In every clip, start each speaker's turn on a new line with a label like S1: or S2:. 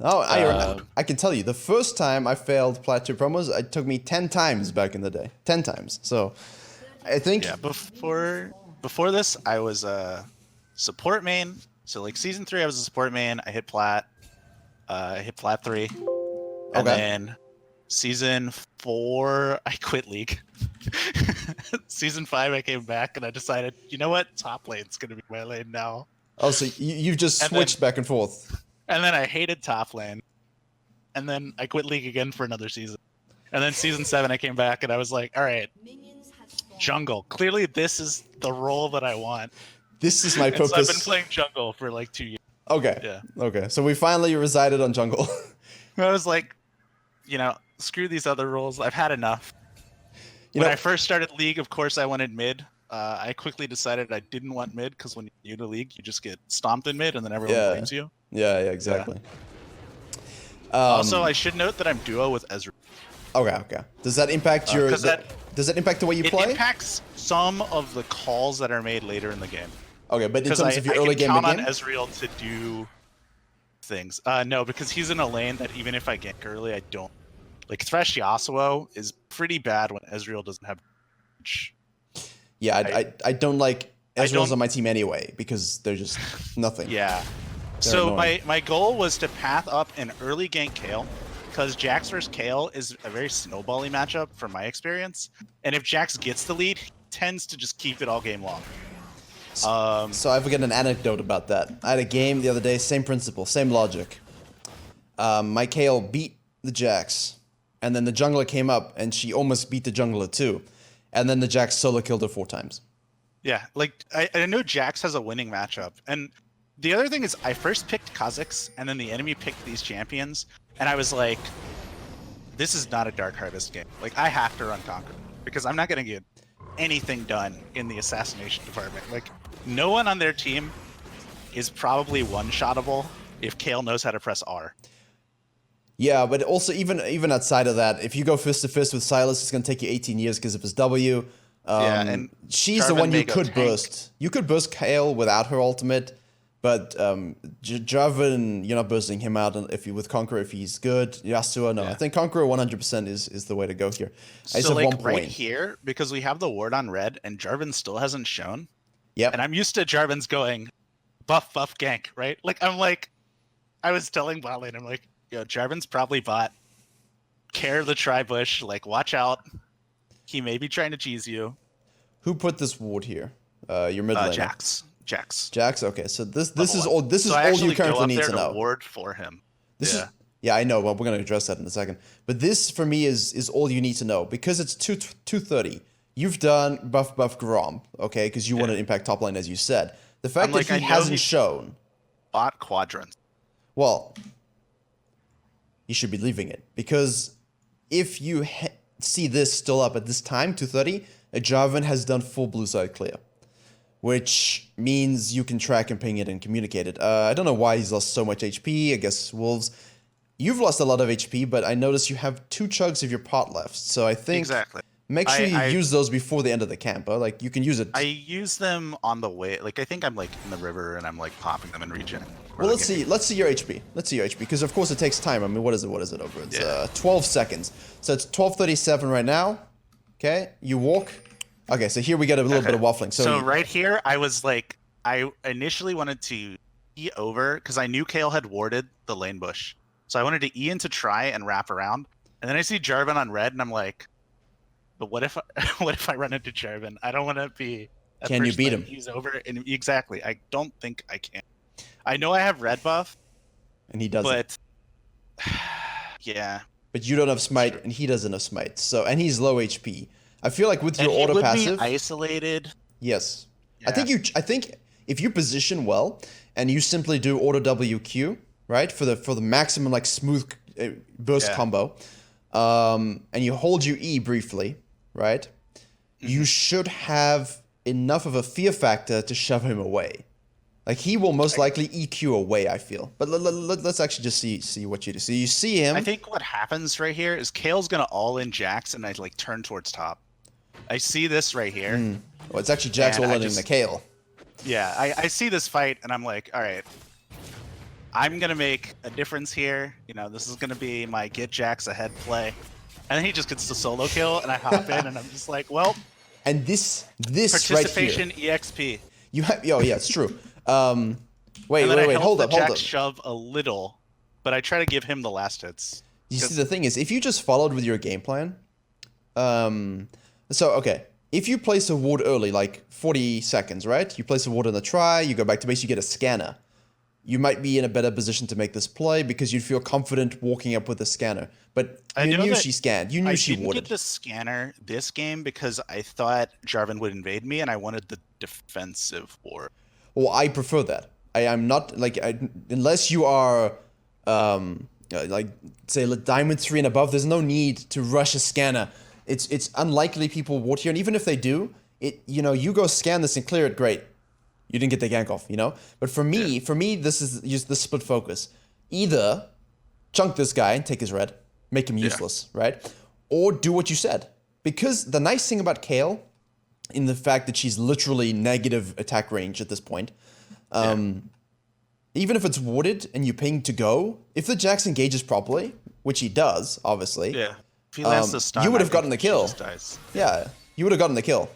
S1: Oh, I can tell you, the first time I failed Plat 2 promos, it took me 10 times back in the day. 10 times. So, I think...
S2: Yeah, before this, I was a support main. So, like, Season 3, I was a support main. I hit Plat. I hit Plat 3. And then Season 4, I quit League. Season 5, I came back, and I decided, you know what? Top lane's going to be my lane now.
S1: Oh, so you've just switched back and forth.
S2: And then I hated top lane. And then I quit League again for another season. And then Season 7, I came back, and I was like, all right, jungle. Clearly, this is the role that I want.
S1: This is my purpose.
S2: So I've been playing jungle for like 2 years.
S1: Okay.
S2: Yeah.
S1: Okay. So we finally resided on jungle.
S2: I was like, screw these other roles. I've had enough. When I first started League, of course, I wanted mid. I quickly decided I didn't want mid because when you're new to League, you just get stomped in mid and then everyone blames you.
S1: Yeah, exactly.
S2: Yeah. Also, I should note that I'm duo with Ezreal.
S1: Okay. Does that impact your... does that impact the way you play?
S2: It impacts some of the calls that are made later in the game.
S1: Okay, but in terms of your early game...
S2: I can count on Ezreal to do things. No, because he's in a lane that even if I gank early, I don't... Like, Thresh Yasuo is pretty bad when Ezreal doesn't have...
S1: Yeah, I don't like Ezreal's on my team anyway, because they're just nothing.
S2: Yeah. So my goal was to path up an early gank Kayle, because Jax versus Kayle is a very snowbally matchup from my experience. And if Jax gets the lead, he tends to just keep it all game long.
S1: So I forget an anecdote about that. I had a game the other day, same principle, same logic. My Kayle beat the Jax, and then the jungler came up, and she almost beat the jungler too. And then the Jax solo killed her 4 times.
S2: Yeah, like, I know Jax has a winning matchup. And the other thing is, I first picked Kha'Zix, and then the enemy picked these champions, and I was like, this is not a Dark Harvest game. Like, I have to run Conquer, because I'm not going to get anything done in the assassination department. Like, no one on their team is probably one-shottable if Kayle knows how to press R.
S1: Yeah, but also even outside of that, if you go fist to fist with Sylas, it's gonna take you 18 years because of his W.
S2: And
S1: she's the one you could burst. You could burst Kayle without her ultimate, but Jarvan, you're not bursting him out if you with Conqueror if he's good. Yasuo, no. Yeah. I think Conqueror 100% is the way to go here. I
S2: so like right here, because we have the ward on red and Jarvan still hasn't shown.
S1: Yep.
S2: And I'm used to Jarvan's going buff gank, right? Like I was telling bot lane, I'm like, yo, Jarvan's probably bot. Care the tri-bush, like, watch out. He may be trying to cheese you.
S1: Who put this ward here? Your mid laner.
S2: Jax.
S1: Okay, so this is all you currently need to know.
S2: Ward for him.
S1: Yeah, I know, but we're gonna address that in a second. But this for me is all you need to know because it's 230. You've done buff Grom, okay, because you want to impact top lane as you said. The fact that he hasn't shown
S2: bot quadrants.
S1: Well, you should be leaving it because if you see this still up at this time, 230, Jarvan has done full blue side clear, which means you can track and ping it and communicate it. I don't know why he's lost so much HP. I guess Wolves. You've lost a lot of HP, but I notice you have 2 chugs of your pot left, so I think make sure you use those before the end of the camp. Like you can use it.
S2: I use them on the way. Like I think I'm like in the river and I'm like popping them in regen.
S1: Well, let's see your HP. Let's see your HP because of course it takes time. I mean, what is it over? It's 12 seconds. So it's 12:37 right now. Okay, you walk. Okay, so here we get a little bit of waffling.
S2: So right here, I was like, I initially wanted to E over because I knew Kayle had warded the lane bush. So I wanted to E in to try and wrap around. And then I see Jarvan on red and I'm like, but what if I run into Jarvan? I don't want to be...
S1: Can you beat him?
S2: He's over. And exactly. I don't think I can. I know I have red buff.
S1: And he doesn't.
S2: But yeah.
S1: But you don't have smite and he doesn't have smite. So and he's low HP. I feel like with your auto passive,
S2: be isolated.
S1: Yes.
S2: Yeah.
S1: I think if you position well and you simply do auto WQ, right? For the maximum like smooth burst combo. And you hold your E briefly, right? You should have enough of a fear factor to shove him away. Like he will most likely EQ away, I feel. But let's actually just see what you do. So you see him.
S2: I think what happens right here is Kale's gonna all in Jax and I like turn towards top. I see this right here.
S1: Well, it's actually Jax all in the Kayle.
S2: Yeah, I see this fight and I'm like, all right. I'm gonna make a difference here. You know, this is gonna be my get Jax ahead play, and then he just gets the solo kill, and I hop in, and I'm just like, well.
S1: And this
S2: Participation
S1: right here,
S2: EXP.
S1: you have. Oh yeah, it's true. Wait,
S2: And then I
S1: hold up, hold
S2: Jax
S1: up.
S2: shove a little, but I try to give him the last hits.
S1: You see, the thing is, if you just followed with your game plan, so okay, if you place a ward early, like 40 seconds, right? You place a ward on the try, you go back to base, you get a scanner. You might be in a better position to make this play because you'd feel confident walking up with a scanner. But you knew she scanned. You knew she warded.
S2: I didn't get the scanner this game because I thought Jarvan would invade me and I wanted the defensive ward.
S1: Well, I prefer that. I'm not, like, unless you are, like, say, Diamond 3 and above, there's no need to rush a scanner. It's unlikely people ward here. And even if they do, you go scan this and clear it, great. You didn't get the gank off, But for me, this is just the split focus. Either chunk this guy and take his red, make him useless, right? Or do what you said. Because the nice thing about Kayle, in the fact that she's literally negative attack range at this point, even if it's warded and you ping to go, if the Jax engages properly, which he does, obviously,
S2: if he lands the stun,
S1: you would have gotten the kill. Yeah, you would have gotten the kill.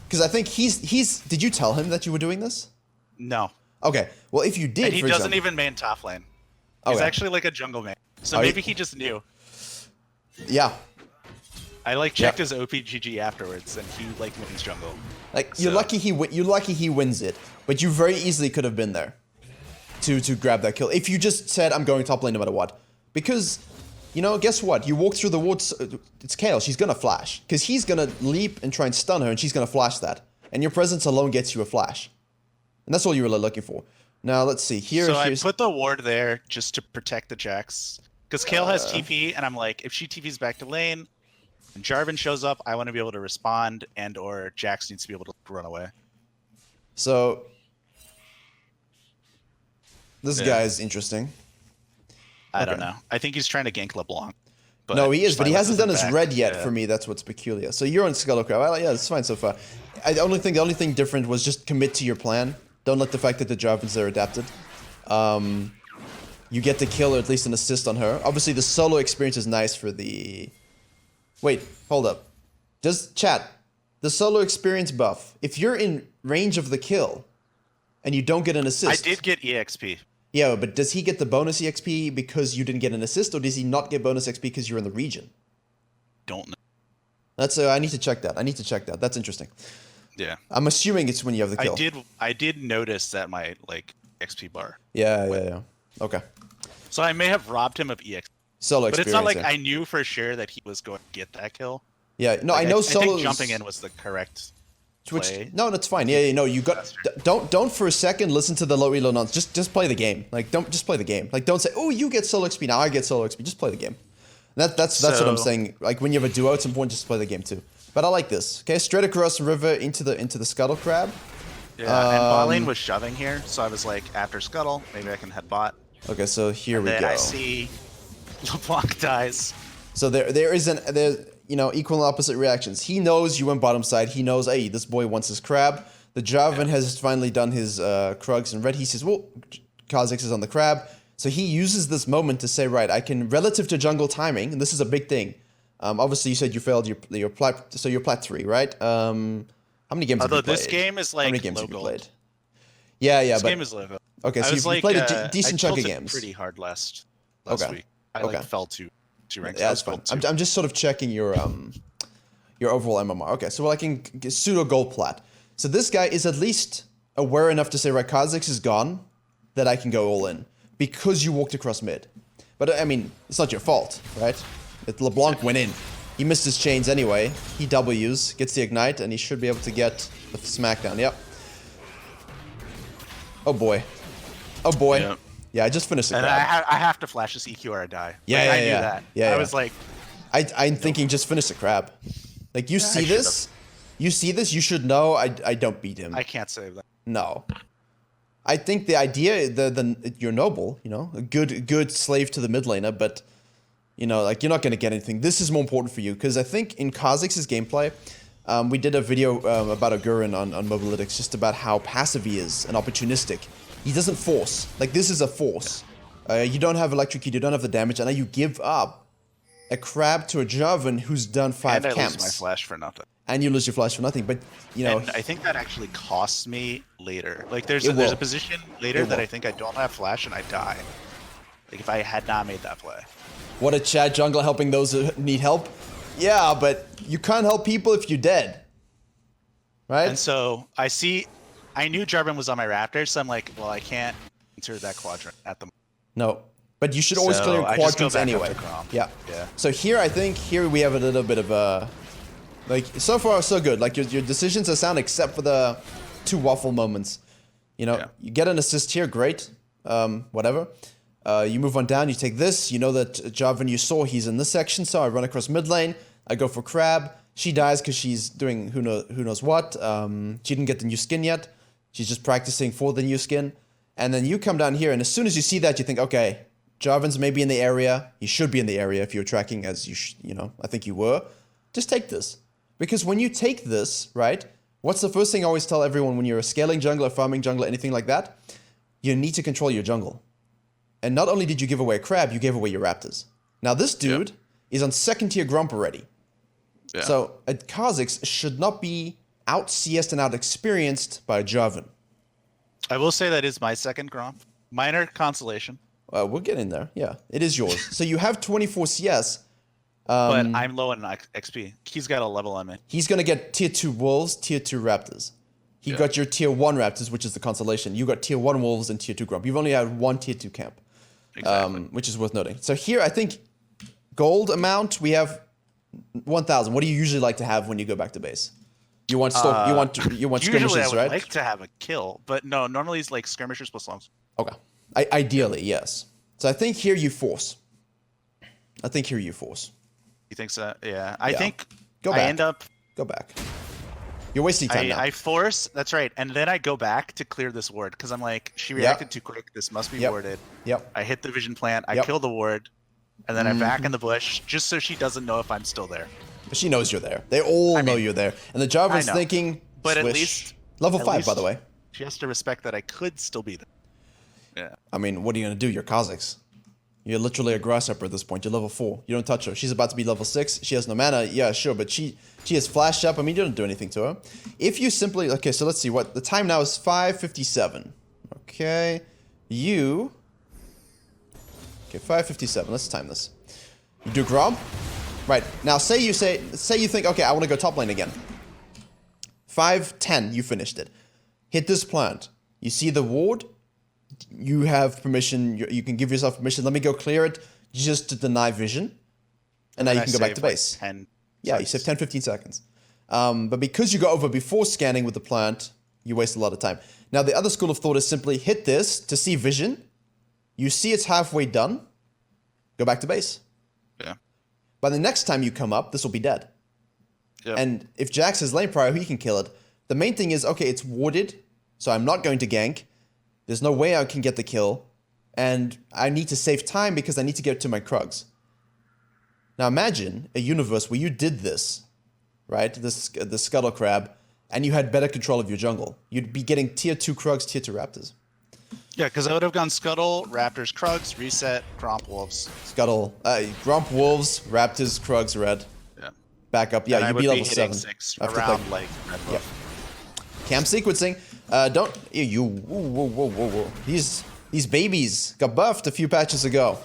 S1: Because I think he's. Did you tell him that you were doing this?
S2: No.
S1: Okay. Well, if you did,
S2: and he doesn't even main top lane. He's actually like a jungle main. So maybe he just knew.
S1: Yeah.
S2: I checked his OPGG afterwards, and he mains jungle.
S1: You're lucky he wins it, but you very easily could have been there to grab that kill if you just said I'm going top lane no matter what. Because guess what? You walk through the woods. It's Kayle. She's gonna flash because he's gonna leap and try and stun her, and she's gonna flash that. And your presence alone gets you a flash, and that's all you're really looking for. Now let's see here.
S2: So I put the ward there just to protect the Jax because Kayle has TP, and I'm like, if she TP's back to lane, and Jarvan shows up, I want to be able to respond, and or Jax needs to be able to run away.
S1: So this guy is interesting.
S2: I don't know. I think he's trying to gank LeBlanc. But
S1: no, he is, but he hasn't done his red yet for me. That's what's peculiar. So you're on Scuttle Crab. Yeah, it's fine so far. The only thing different was just commit to your plan. Don't let the fact that the Jarvans are adapted. You get the kill or at least an assist on her. Obviously, the solo experience is nice for the... Wait, hold up. Just chat. The solo experience buff. If you're in range of the kill and you don't get an assist...
S2: I did get EXP.
S1: Yeah, but does he get the bonus EXP because you didn't get an assist, or does he not get bonus XP because you're in the region?
S2: Don't know.
S1: That's I need to check that. That's interesting.
S2: Yeah.
S1: I'm assuming it's when you have the kill.
S2: I did notice that my XP bar.
S1: Yeah. Okay.
S2: So I may have robbed him of EXP.
S1: Solo
S2: but
S1: experience.
S2: It's not like I knew for sure that he was going to get that kill.
S1: Yeah, no, I know solo.
S2: I think jumping in was the correct play.
S1: No, that's fine. Yeah, no, you got. Don't for a second listen to the low elo nonsense. Just play the game. Don't just play the game. Don't say, oh, you get solo XP now. I get solo XP. Just play the game. That's what I'm saying. When you have a duo, it's important just to play the game too. But I like this. Okay, straight across the river into the Scuttle Crab.
S2: Yeah, and bot lane was shoving here, so I was like, after Scuttle, maybe I can head bot.
S1: Okay, so here we go.
S2: Then I see LeBlanc dies.
S1: So there's equal and opposite reactions. He knows you went bottom side. He knows, hey, this boy wants his crab. The Jarvan has finally done his Krugs and red. He says, well, Kha'Zix is on the crab. So he uses this moment to say, right, I can, relative to jungle timing, and this is a big thing. Obviously, you said you failed your plat, so you're plat 3, right? How many games have you played?
S2: Although this game is like
S1: how many games
S2: low
S1: have you
S2: gold.
S1: played? Yeah,
S2: this game is low gold.
S1: Okay, so you played a decent chunk of games.
S2: Pretty hard last week. I fell two ranks.
S1: Yeah, that's fine. I'm just sort of checking your overall MMR. Okay, so I can get pseudo gold plat. So this guy is at least aware enough to say, right, Kha'Zix is gone, that I can go all in because you walked across mid. But I mean, it's not your fault, right? LeBlanc went in. He missed his chains anyway. He W's, gets the ignite, and he should be able to get the smackdown. Yep. Oh boy. Oh boy. Yep. Yeah, I just finished the
S2: crab. And I have to flash this EQ or I die.
S1: Yeah,
S2: I knew that.
S1: Yeah,
S2: I was like...
S1: I'm thinking just finish the crab. You see this? You see this? You should know I don't beat him.
S2: I can't save that.
S1: No. I think the idea, you're noble, a good slave to the mid laner, but, you're not going to get anything. This is more important for you, because I think in Kha'Zix's gameplay, we did a video about a Gurren on Mobalytics just about how passive he is and opportunistic. He doesn't force. Like, this is a force. You don't have electrocute, you don't have the damage, and now you give up a crab to a Jarvan who's done 5
S2: and I
S1: camps.
S2: lose my flash for nothing.
S1: And you lose your flash for nothing, but, you know...
S2: And I think that actually costs me later. Like, there's a position later that I think I don't have flash and I die. Like, if I had not made that play.
S1: What a Chad jungler helping those who need help. Yeah, but you can't help people if you're dead. Right?
S2: And so, I knew Jarvan was on my Raptors, so I'm like, well, I can't enter that quadrant at the moment.
S1: No. But you should always clear quadrants anyway. Yeah. So here, I think, we have a little bit of a... Like, so far, so good. Like, your decisions are sound except for the 2 waffle moments. You know, you get an assist here, great. Whatever. You move on down, you take this. You know that Jarvan you saw, he's in this section, so I run across mid lane. I go for Crab. She dies because she's doing who knows what. She didn't get the new skin yet. She's just practicing for the new skin. And then you come down here, and as soon as you see that, you think, okay, Jarvan's maybe in the area. He should be in the area if you're tracking, as you know, I think you were. Just take this. Because when you take this, right, what's the first thing I always tell everyone when you're a scaling jungler, farming jungler, anything like that? You need to control your jungle. And not only did you give away a crab, you gave away your raptors. Now this dude is on 2nd tier Grump already. Yeah. So a Kha'Zix should not be out CS'd and out experienced by a Jarvan.
S2: I will say that is my 2nd Grump. Minor consolation.
S1: We'll get in there. Yeah, it is yours. So you have 24 CS.
S2: But I'm low on XP. He's got a level on me. He's
S1: going to get tier 2 wolves, tier 2 raptors. He got your tier 1 raptors, which is the consolation. You got tier 1 wolves and tier 2 grump. You've only had 1 tier 2 camp. Exactly. Which is worth noting. So here, I think, gold amount, we have 1,000. What do you usually like to have when you go back to base? You want you want skirmishes,
S2: right? Usually I would like
S1: right?
S2: to have a kill, but no, normally it's like skirmishers plus slums.
S1: Okay. Ideally, yes. So I think here you force.
S2: You think so? Yeah. I think
S1: go back.
S2: I end up...
S1: Go back. You're wasting time now.
S2: I force, that's right. And then I go back to clear this ward, because I'm like, she reacted too quick. This must be warded.
S1: Yep.
S2: I hit the vision plant. I kill the ward. And then I'm back in the bush, just so she doesn't know if I'm still there.
S1: But she knows you're there. They all know you're there. And the Jarvan's thinking,
S2: but
S1: swish.
S2: At least...
S1: Level 5, by the way.
S2: She has to respect that I could still be there. Yeah.
S1: I mean, what are you going to do? You're Kha'Zix. You're literally a grasshopper at this point. You're level 4. You don't touch her. She's about to be level 6. She has no mana. Yeah, sure, but she has flashed up. I mean, you don't do anything to her. If you simply... Okay, so let's see. What the time now is 5:57. Okay. You... Okay, 5:57. Let's time this. You do Gromp. Right. Now, say you think, okay, I want to go top lane again. 5:10, you finished it. Hit this plant. You see the ward... You have permission, you can give yourself permission. Let me go clear it just to deny vision. And now you can go back to base. Yeah, you save 10, 15 seconds. But because you go over before scanning with the plant, you waste a lot of time. Now, the other school of thought is simply hit this to see vision. You see it's halfway done. Go back to base.
S2: Yeah.
S1: By the next time you come up, this will be dead.
S2: Yep.
S1: And if Jax has lane prior, he can kill it. The main thing is, okay, it's warded, so I'm not going to gank. There's no way I can get the kill, and I need to save time because I need to get to my Krugs. Now imagine a universe where you did this, right? The Scuttle Crab, and you had better control of your jungle. You'd be getting tier 2 Krugs, tier 2 Raptors.
S2: Yeah, because I would have gone Scuttle, Raptors, Krugs, Reset, Gromp, Wolves.
S1: Scuttle, Gromp, Wolves, Raptors, Krugs, Red.
S2: Yeah.
S1: Back up. Yeah, you'd be level 7.
S2: 6 around like Red Buff.
S1: Camp sequencing. Don't you whoa. These babies got buffed a few patches ago.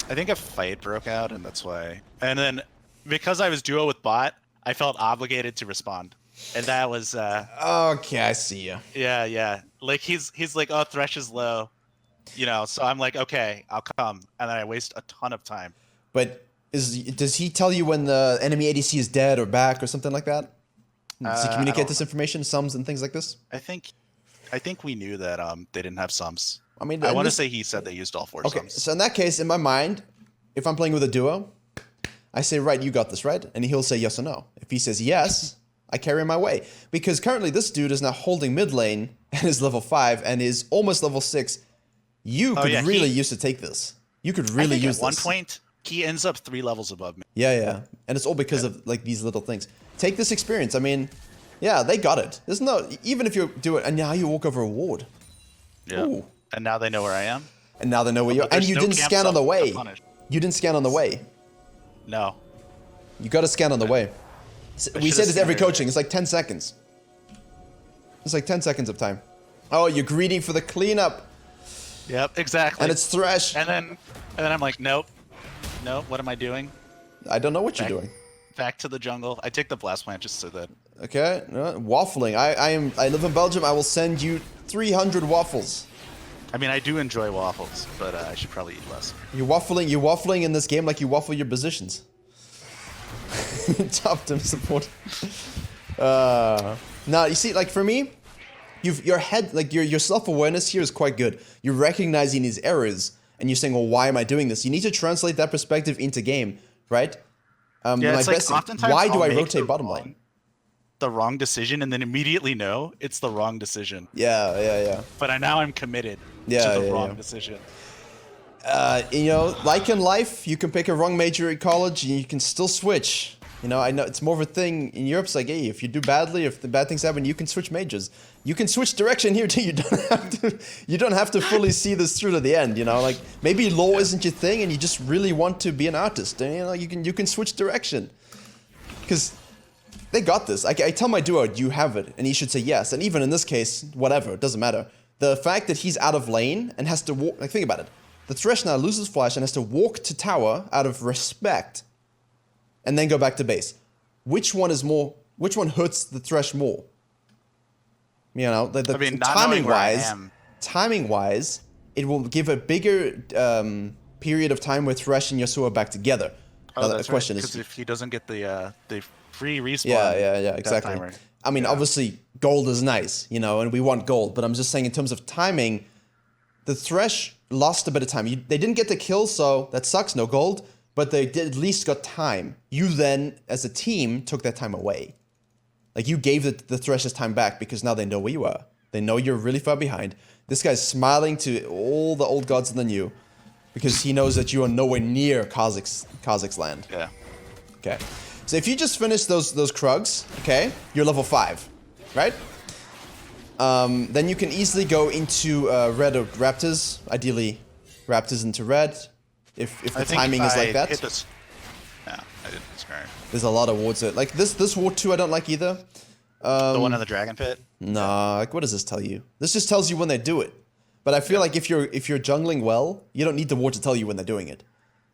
S2: I think a fight broke out, and that's why. And then because I was duo with bot, I felt obligated to respond, and that was.
S1: Okay, I see you.
S2: Yeah. Like he's like, oh, Thresh is low, you know. So I'm like, okay, I'll come, and then I waste a ton of time.
S1: But does he tell you when the enemy ADC is dead or back or something like that? Does he communicate this information, sums and things like this?
S2: I think we knew that they didn't have sums.
S1: I mean,
S2: I want to say he said they used all 4 sums.
S1: Okay, so in that case, in my mind, if I'm playing with a duo, I say, right, you got this, right? And he'll say yes or no. If he says yes, I carry my way. Because currently this dude is now holding mid lane and is level 5 and is almost level 6. You could really use to take this. You could really use this.
S2: At one point, he ends up 3 levels above me.
S1: Yeah. And it's all because of like these little things. Take this experience. I mean, yeah, they got it. There's no, even if you do it and now you walk over a ward.
S2: Yeah.
S1: Ooh,
S2: And now they know where I am.
S1: And now they know where you are.
S2: But
S1: And
S2: there's
S1: you
S2: no
S1: didn't
S2: camp
S1: scan on the
S2: to
S1: way.
S2: punish.
S1: You didn't scan on the way.
S2: No.
S1: You got to scan on the way. We say this every coaching. It's like 10 seconds. It's like 10 seconds of time. Oh, you're greedy for the cleanup.
S2: Yep, exactly.
S1: And it's Thresh.
S2: And then I'm like, nope. Nope, what am I doing?
S1: I don't know what you're doing.
S2: Back to the jungle. I take the blast plant just so that.
S1: Okay, waffling. I live in Belgium. I will send you 300 waffles.
S2: I mean, I do enjoy waffles, but I should probably eat less.
S1: You're waffling in this game like you waffle your positions. Top team support. Now you see, like for me, your head, like your self-awareness here is quite good. You're recognizing these errors and you're saying, well, why am I doing this? You need to translate that perspective into game, right?
S2: Yeah, it's like oftentimes
S1: why do
S2: I'll
S1: I
S2: make
S1: rotate bottom lane?
S2: The wrong decision and then immediately know it's the wrong decision.
S1: Yeah.
S2: But now I'm committed to the wrong decision.
S1: You know, like in life, you can pick a wrong major at college and you can still switch. You know, I know it's more of a thing in Europe. It's like, hey, if you do badly, if the bad things happen, you can switch majors. You can switch direction here too. You don't have to fully see this through to the end. You know, like maybe law isn't your thing, and you just really want to be an artist. And you know, you can switch direction because they got this. I tell my duo, you have it, and he should say yes. And even in this case, whatever, it doesn't matter. The fact that he's out of lane and has to walk, like think about it. The Thresh now loses flash and has to walk to tower out of respect, and then go back to base. Which one is more? Which one hurts the Thresh more? You know, I mean, timing wise, it will give a bigger period of time where Thresh and Yasuo are back together.
S2: Oh, that's the question is because if he doesn't get the free respawn.
S1: Yeah, exactly. I mean, obviously, gold is nice, you know, and we want gold. But I'm just saying, in terms of timing, the Thresh lost a bit of time. They didn't get the kill, so that sucks. No gold, but they did at least got time. You then, as a team, took that time away. Like, you gave the Thresh's time back because now they know where you are. They know you're really far behind. This guy's smiling to all the old gods and the new because he knows that you are nowhere near Kha'Zix land.
S2: Yeah.
S1: Okay. So if you just finish those Krugs, okay, you're level 5, right? Then you can easily go into red or Raptors. Ideally, Raptors into red. If the timing is like that.
S2: No, I didn't discard.
S1: There's a lot of wards that, like this ward 2 I don't like either.
S2: The one in the dragon pit?
S1: Nah, like what does this tell you? This just tells you when they do it. But I feel like if you're jungling well, you don't need the ward to tell you when they're doing it.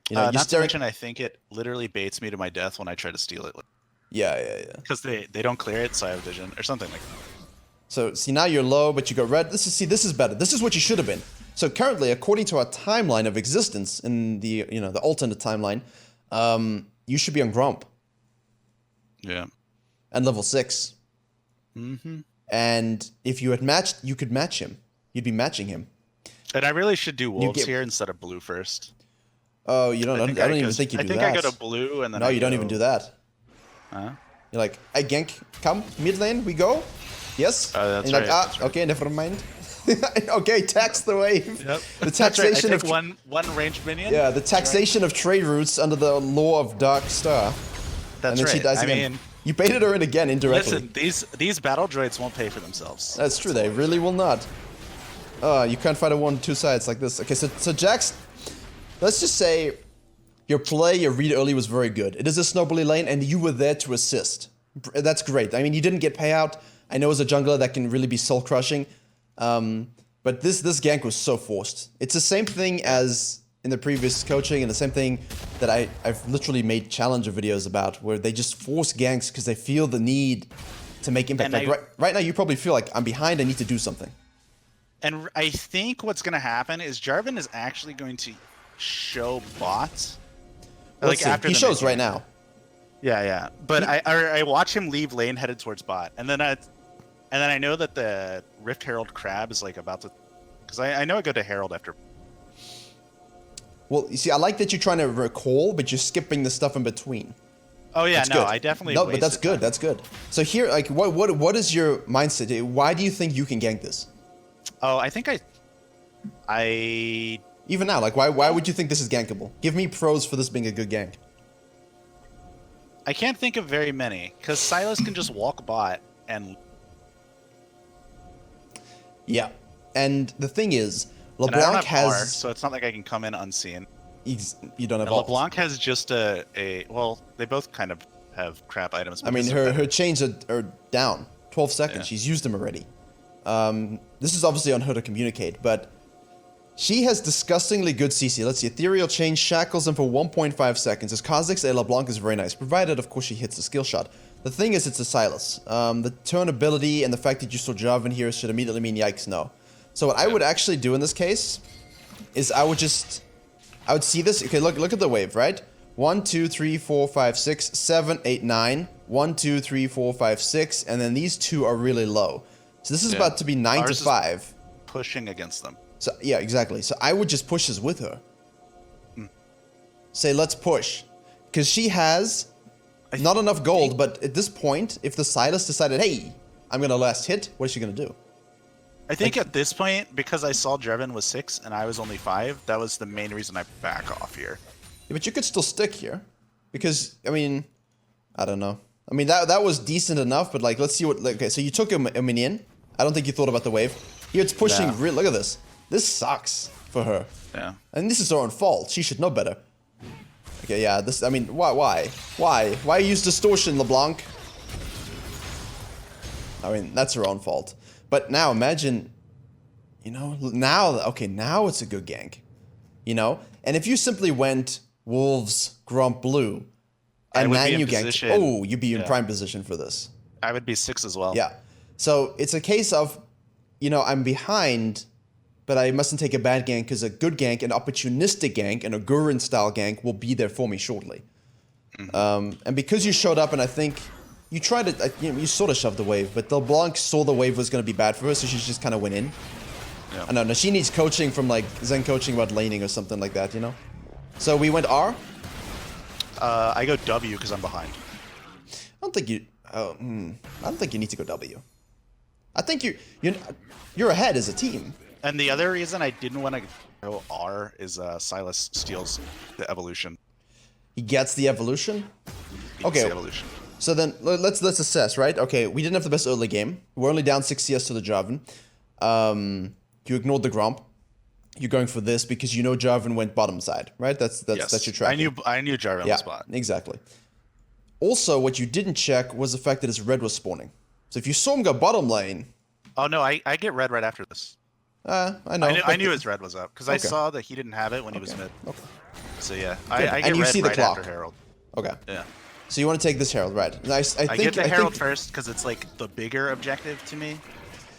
S1: You know,
S2: not to mention, I think it literally baits me to my death when I try to steal it.
S1: Yeah.
S2: Because they don't clear it, so I have vision or something like that.
S1: So see, now you're low, but you got red. This is better. This is what you should have been. So currently, according to our timeline of existence in the the alternate timeline, you should be on Gromp.
S2: Yeah.
S1: And level 6.
S2: Mm-hmm.
S1: And if you had matched, you could match him. You'd be matching him.
S2: And I really should do wolves here instead of blue first.
S1: Oh, you don't. I don't even think you do that.
S2: I think I go to blue and then.
S1: No, you don't even do that.
S2: Huh?
S1: You're like, I gank, come mid lane, we go. Yes.
S2: That's
S1: right.
S2: That's right.
S1: Okay, never mind. Okay, tax the wave.
S2: Yep.
S1: The taxation
S2: of one ranged minion.
S1: Yeah, the taxation of trade routes under the law of Dark Star.
S2: That's right.
S1: She dies again.
S2: Mean,
S1: you baited her in again indirectly.
S2: Listen, these battle droids won't pay for themselves.
S1: That's true. They really will not. You can't fight a 1-2 sides like this. Okay, so Jax, let's just say your read early was very good. It is a snowbally lane, and you were there to assist. That's great. I mean, you didn't get payout. I know as a jungler that can really be soul crushing. But this gank was so forced. It's the same thing as in the previous coaching, and the same thing that I've literally made challenger videos about, where they just force ganks because they feel the need to make impact. Like right now, you probably feel like I'm behind. I need to do something.
S2: And I think what's going to happen is Jarvan is actually going to show bots.
S1: After he shows right now.
S2: Yeah. But I watch him leave lane headed towards bot, and then I know that the Rift Herald Crab is like about to, because I know I go to Herald after.
S1: Well, you see, I like that you're trying to recall, but you're skipping the stuff in between.
S2: Oh yeah,
S1: that's
S2: no,
S1: good.
S2: I definitely.
S1: No, but that's good. Time. That's good. So here, like, what is your mindset? Why do you think you can gank this?
S2: Oh, I think I.
S1: Even now, like, why would you think this is gankable? Give me pros for this being a good gank.
S2: I can't think of very many, because Sylas can just walk bot and.
S1: Yeah, and the thing is,
S2: And I don't
S1: LeBlanc
S2: have R,
S1: has...
S2: so it's not like I can come in unseen.
S1: You don't have
S2: And
S1: ult.
S2: LeBlanc has just well, they both kind of have crap items.
S1: I mean, her chains are down. 12 seconds.
S2: Yeah.
S1: She's used them already. This is obviously on her to communicate, but she has disgustingly good CC. Let's see. Ethereal Chain shackles him for 1.5 seconds. His Kha'Zix and LeBlanc is very nice, provided, of course, she hits the skill shot. The thing is, it's a Silas. The turn ability and the fact that you saw Jarvan here should immediately mean yikes, no. So what I would actually do in this case is I would see this. Okay, look at the wave, right? 1, 2, 3, 4, 5, 6, 7, 8, 9. 1, 2, 3, 4, 5, 6, and then these two are really low. So this is about to be 9
S2: Ours
S1: to 5.
S2: Pushing against them.
S1: So yeah, exactly. So I would just push this with her. Say, let's push. Because she has not enough gold, but at this point, if the Silas decided, hey, I'm going to last hit, what is she going to do?
S2: I think at this point, because I saw Drevin was 6 and I was only 5, that was the main reason I back off here.
S1: Yeah, but you could still stick here. Because, I mean, I don't know. I mean, that was decent enough, but like, let's see what... Okay, so you took a minion. I don't think you thought about the wave. Here it's pushing...
S2: No.
S1: Look at this. This sucks for her.
S2: Yeah.
S1: And this is her own fault. She should know better. Okay, yeah, this... I mean, why? Why use distortion, LeBlanc? I mean, that's her own fault. But now, imagine... You know, now... Okay, now it's a good gank. You know? And if you simply went Wolves, Grump, Blue... And then you ganked... Oh, you'd be in prime position for this.
S2: I would be 6 as well.
S1: Yeah. So, it's a case of... You know, I'm behind... But I mustn't take a bad gank because a good gank, an opportunistic gank, and a Gurren-style gank will be there for me shortly. And because you showed up, and I think you tried to, you sort of shoved the wave, but LeBlanc saw the wave was going to be bad for her, so she just kind of went in.
S2: Yeah.
S1: I don't know. She needs coaching from like Zen coaching about laning or something like that, you know. So we went R.
S2: I go W because I'm behind.
S1: I don't think you. I don't think you need to go W. I think you're ahead as a team.
S2: And the other reason I didn't want to go R is Silas steals the evolution.
S1: He gets the evolution.
S2: Okay. The evolution.
S1: So then let's assess, right? Okay, we didn't have the best early game. We're only down 6 CS to the Jarvan. You ignored the Grump. You're going for this because you know Jarvan went bottom side, right? That's your track.
S2: I knew Jarvan was spot.
S1: Exactly. Also, what you didn't check was the fact that his red was spawning. So if you saw him go bottom lane...
S2: Oh no, I get red right after this.
S1: I know.
S2: I knew his red was up because I saw that he didn't have it when he was mid. Okay. So yeah, I get
S1: and you
S2: red
S1: see the
S2: right
S1: clock.
S2: after Herald.
S1: Okay.
S2: Yeah.
S1: So you want to take this Herald, right?
S2: I get the Herald first because it's like the bigger objective to me,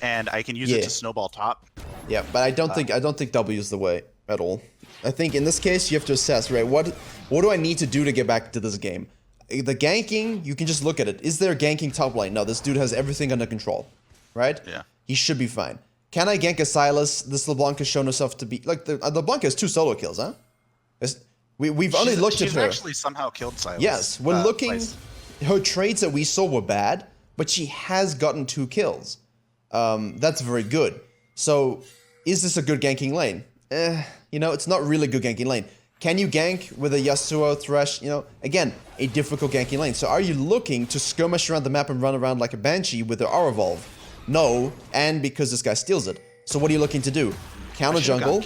S2: and I can use it to snowball top.
S1: Yeah, but I don't think W is the way at all. I think in this case you have to assess, right? What do I need to do to get back to this game? The ganking, you can just look at it. Is there ganking top lane? No, this dude has everything under control, right?
S2: Yeah.
S1: He should be fine. Can I gank a Silas? This LeBlanc has shown herself to be like the LeBlanc has 2 solo kills, huh? We've only looked at her.
S2: She's actually somehow killed Silas.
S1: Yes, we're looking. Her trades that we saw were bad, but she has gotten 2 kills. That's very good. So, is this a good ganking lane? You know, it's not really good ganking lane. Can you gank with a Yasuo, Thresh? You know, again, a difficult ganking lane. So, are you looking to skirmish around the map and run around like a Banshee with the R evolve? No, and because this guy steals it. So, what are you looking to do? Counter jungle.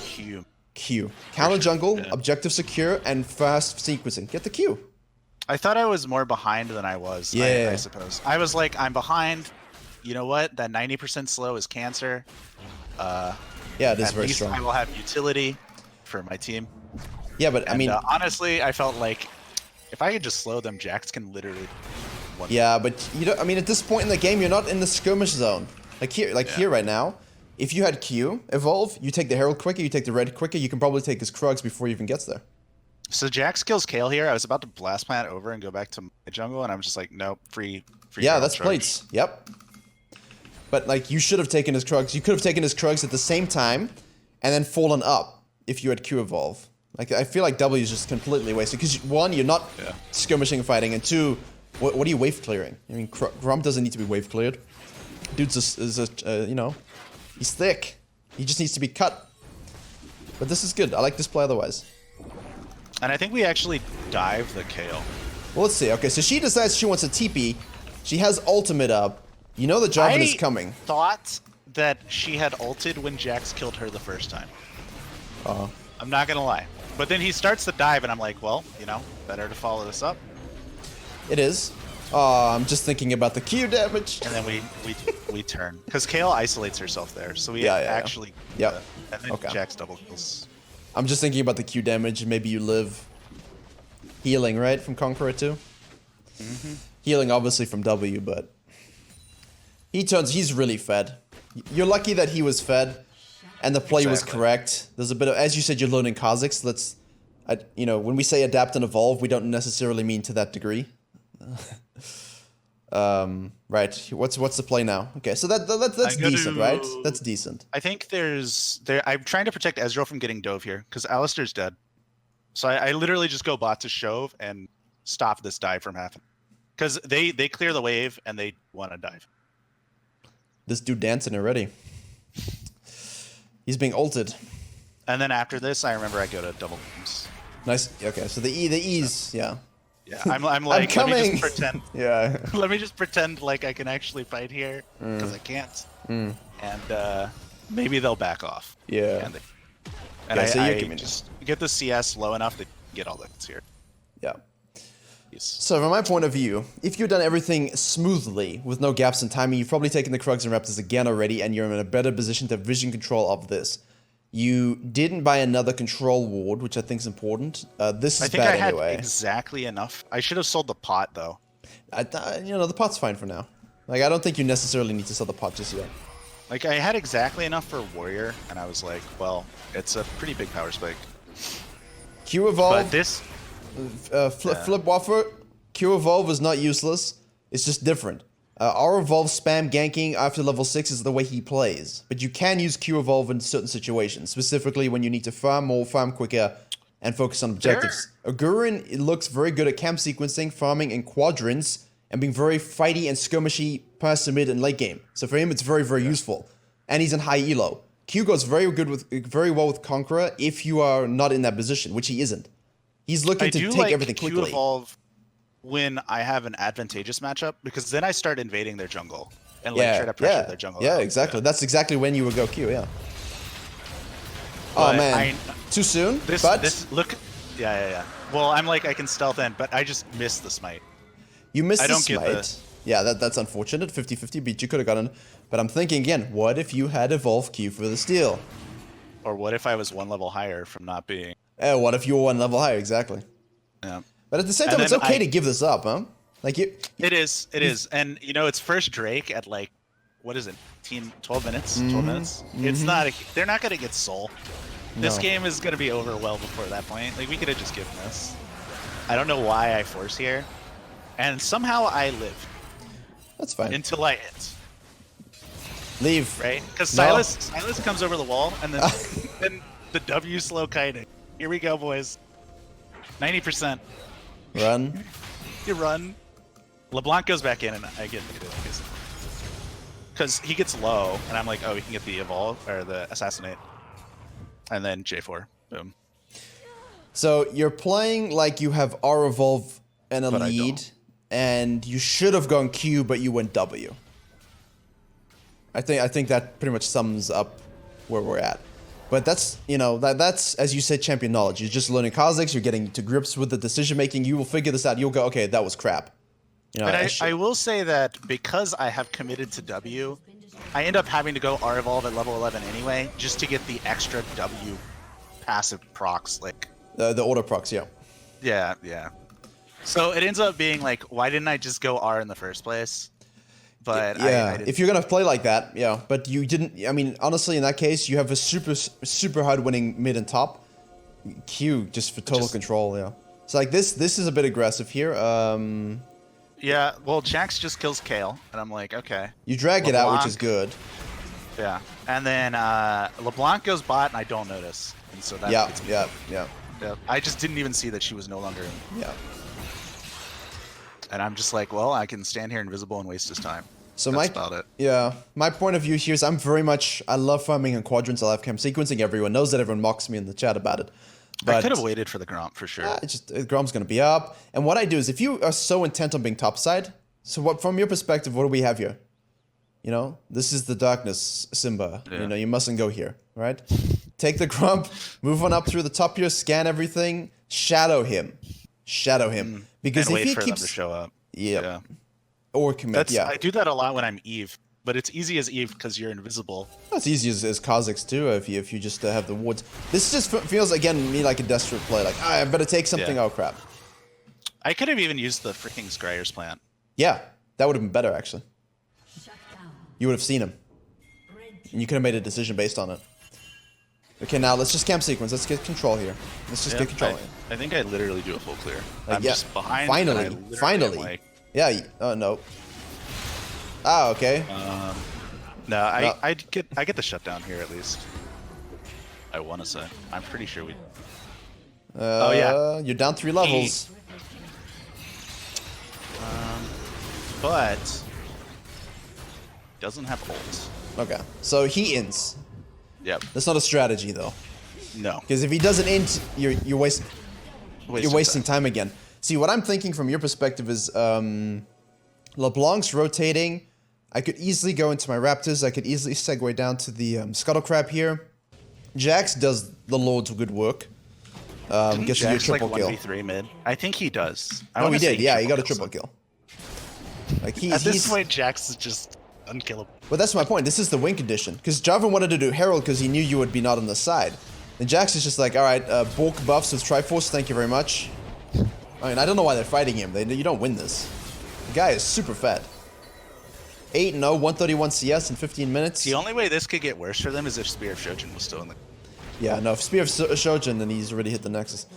S1: Q. Counter jungle, objective secure, and fast sequencing. Get the Q.
S2: I thought I was more behind than I was, I suppose. I was like, I'm behind. You know what? That 90% slow is cancer.
S1: Yeah, it is very strong.
S2: At least I will have utility for my team.
S1: Yeah, but I mean...
S2: honestly, I felt like if I could just slow them, Jax can literally...
S1: Yeah, but you don't... I mean, at this point in the game, you're not in the skirmish zone. Like here right now, if you had Q evolve, you take the Herald quicker, you take the red quicker, you can probably take his Krugs before he even gets there.
S2: So Jax kills Kale here. I was about to blast plant over and go back to my jungle, and I'm just like, nope, free
S1: yeah, that's plates. Yep. But like, you should have taken his Krugs. You could have taken his Krugs at the same time, and then fallen up if you had Q evolve. Like, I feel like W is just completely wasted because 1, you're not skirmishing and fighting, and 2, what are you wave clearing? I mean, Grump doesn't need to be wave cleared. Dude's you know, he's thick. He just needs to be cut. But this is good. I like this play otherwise.
S2: And I think we actually dive the Kale.
S1: Well, let's see. Okay, so she decides she wants a TP. She has ultimate up. You know the Jarvan is coming.
S2: I thought that she had ulted when Jax killed her the first time. I'm not gonna lie. But then he starts the dive, and I'm like, well, you know, better to follow this up.
S1: It is. I'm just thinking about the Q damage.
S2: And then we turn because Kale isolates herself there, so we
S1: Yeah,
S2: actually.
S1: Yep.
S2: And then
S1: Okay.
S2: Jax double kills.
S1: I'm just thinking about the Q damage. Maybe you live healing, right, from Conqueror too? Healing obviously from W, but he's really fed. You're lucky that he was fed and the play was correct. There's a bit of, as you said, you're learning Kha'Zix. You know, when we say adapt and evolve, we don't necessarily mean to that degree. Right. What's the play now? Okay, so that's decent, right? That's decent.
S2: I think I'm trying to protect Ezreal from getting dove here because Alistar's dead. So I literally just go bot to shove and stop this dive from happening. Because they clear the wave and they want to dive.
S1: This dude dancing already. He's being ulted.
S2: And then after this, I remember I go to double games.
S1: Nice. Okay, so the E's, yeah.
S2: Yeah, I'm like,
S1: I'm coming.
S2: let me just pretend.
S1: Yeah.
S2: Let me just pretend like I can actually fight here because I can't. And maybe they'll back off.
S1: Yeah.
S2: And
S1: Okay, so
S2: I just get the CS low enough to get all that's here.
S1: Yeah.
S2: Yes.
S1: So from my point of view, if you've done everything smoothly with no gaps in timing, you've probably taken the Krugs and Raptors again already, and you're in a better position to have vision control of this. You didn't buy another control ward, which I think is important. This is bad
S2: I had
S1: anyway.
S2: exactly enough. I should have sold the pot though.
S1: You know, the pot's fine for now. Like, I don't think you necessarily need to sell the pot just yet.
S2: Like, I had exactly enough for Warrior, and I was like, well, it's a pretty big power spike.
S1: Q evolve.
S2: But this
S1: Flip Waffer, Q evolve is not useless. It's just different. R evolve spam ganking after level 6 is the way he plays. But you can use Q evolve in certain situations, specifically when you need to farm more, farm quicker, and focus on objectives. Agurin looks very good at camp sequencing, farming in quadrants, and being very fighty and skirmishy past the mid and late game. So for him, it's very, very useful. And he's in high elo. Q goes very well with Conqueror if you are not in that position, which he isn't. He's looking to take everything quickly.
S2: Q evolve when I have an advantageous matchup, because then I start invading their jungle and like try to pressure their jungle.
S1: Yeah, exactly. Yeah. That's exactly when you would go Q. Yeah.
S2: But
S1: oh man, too soon.
S2: Look. Yeah. Well, I'm like I can stealth in, but I just missed the smite.
S1: You missed the smite. Yeah, that's unfortunate. 50-50 beat you could have gotten. But I'm thinking again, what if you had evolve Q for the steal?
S2: Or what if I was one level higher from not being?
S1: What if you were one level higher? Exactly.
S2: Yeah.
S1: But at the same time, it's okay to give this up, huh? Like
S2: It is. And you know, it's first Drake at like, what is it? 12 minutes. 12 minutes. It's not. They're not gonna get soul. This game is gonna be over well before that point. Like we could have just given this. I don't know why I force here, and somehow I live.
S1: That's fine.
S2: Until I hit.
S1: Leave.
S2: Right? Because Silas comes over the wall, and then then the W slow kiting. Here we go, boys. 90%.
S1: Run.
S2: You run. LeBlanc goes back in, and I get because he gets low, and I'm like, oh, we can get the evolve or the assassinate, and then J4. Boom.
S1: So you're playing like you have R evolve and a lead, and you should have gone Q, but you went W. I think that pretty much sums up where we're at. But that's, you know, that's, as you said, champion knowledge. You're just learning Kha'Zix, you're getting to grips with the decision making, you will figure this out, you'll go, okay, that was crap. You know,
S2: but I will say that because I have committed to W, I end up having to go R evolve at level 11 anyway, just to get the extra W passive procs, like...
S1: The auto procs, yeah.
S2: Yeah. So it ends up being like, why didn't I just go R in the first place? But
S1: yeah, if you're gonna play like that, yeah. But you didn't. I mean, honestly, in that case, you have a super hard winning mid and top. Q just for total control. Yeah. So like this is a bit aggressive here.
S2: Yeah. Well, Jax just kills Kale, and I'm like, okay.
S1: You drag it out, which is good.
S2: Yeah. And then LeBlanc goes bot, and I don't notice, and so that.
S1: Yeah.
S2: I just didn't even see that she was no longer in.
S1: Yeah.
S2: And I'm just like, well, I can stand here invisible and waste his time.
S1: So
S2: that's about it.
S1: Yeah, my point of view here is I love farming in quadrants. I love camp sequencing. Everyone knows that. Everyone mocks me in the chat about it. But
S2: I could have waited for the Gromp for sure.
S1: Gromp's going to be up. And what I do is, if you are so intent on being topside, so what from your perspective, what do we have here? You know, this is the darkness, Simba. Yeah. You know, you mustn't go here, right? take the Grump, move on up through the top here, scan everything, shadow him. Because
S2: and
S1: if
S2: wait
S1: he
S2: for
S1: keeps...
S2: them to show up.
S1: Yeah. Or commit,
S2: I do that a lot when I'm Eve, but it's easy as Eve because you're invisible.
S1: That's easy as Kha'Zix too, if you just have the wards. This just feels, again, me like a desperate play. Like, I better take something.
S2: Yeah.
S1: Oh, crap.
S2: I could have even used the freaking Scryer's plant.
S1: Yeah, that would have been better, actually. You would have seen him. And you could have made a decision based on it. Okay, now let's just camp sequence. Let's get control here. Let's just get control.
S2: I think I literally do a full clear. I'm
S1: yeah,
S2: just behind.
S1: Finally.
S2: Like,
S1: yeah, oh, no. Ah, okay.
S2: No, I get the shutdown here at least. I want to say. I'm pretty sure we. Oh yeah.
S1: You're down 3 levels.
S2: But doesn't have ult.
S1: Okay, so he ins.
S2: Yep.
S1: That's not a strategy though.
S2: No.
S1: Because if he doesn't int, you're wasting time again. See, what I'm thinking from your perspective is LeBlanc's rotating. I could easily go into my Raptors. I could easily segue down to the Scuttle Crab here. Jax does the Lord's good work. Gets you a triple
S2: like
S1: kill.
S2: 1v3 mid. I think he does.
S1: Oh, he did. Yeah, he got a triple kill. Like
S2: At this point, Jax is just unkillable.
S1: But that's my point. This is the win condition. Because Jarvan wanted to do Herald because he knew you would be not on the side. And Jax is just like, alright, bulk buffs with Triforce, thank you very much. I mean, I don't know why they're fighting him. You don't win this. The guy is super fat. 8-0, 131 CS in 15 minutes.
S2: The only way this could get worse for them is if Spear of Shojin was still in the...
S1: Yeah, no, if Spear of Shojin, then he's already hit the Nexus.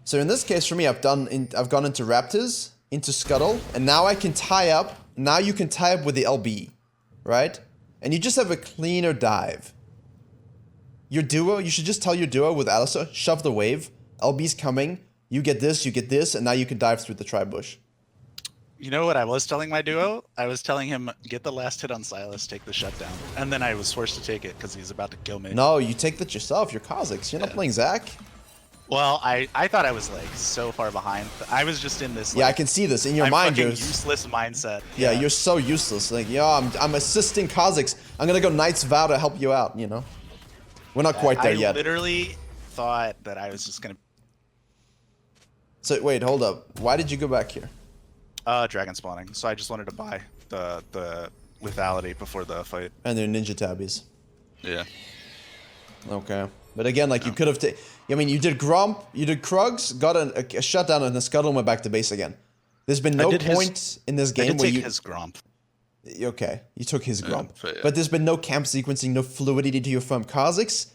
S1: So in this case, for me, I've gone into Raptors, into Scuttle, and now I can tie up. Now you can tie up with the LB, right? And you just have a cleaner dive. Your duo, you should just tell your duo with Alistar, shove the wave. LB's coming. You get this, and now you can dive through the tri-bush.
S2: You know what I was telling my duo? I was telling him, get the last hit on Silas, take the shutdown. And then I was forced to take it because he's about to kill me.
S1: No, you take that yourself. You're Kha'Zix. You're not playing Zach.
S2: Well, I thought I was like so far behind. I was just in this. Like,
S1: yeah, I can see this in your mind.
S2: You're useless mindset.
S1: Yeah, you're so useless. Like, yo, I'm assisting Kha'Zix. I'm gonna go Knight's Vow to help you out. You know, we're not quite there yet.
S2: I literally thought that I was just gonna.
S1: So wait, hold up. Why did you go back here?
S2: Dragon spawning. So I just wanted to buy the lethality before the fight.
S1: And they're ninja tabbies.
S2: Yeah.
S1: Okay. But again, like you could have I mean, you did Grump, you did Krugs, got a shutdown, and the Scuttle and went back to base again. There's been no point in this game where you...
S2: his Grump.
S1: Okay, you took his Grump.
S2: Yeah.
S1: But there's been no camp sequencing, no fluidity to your farm. Kha'Zix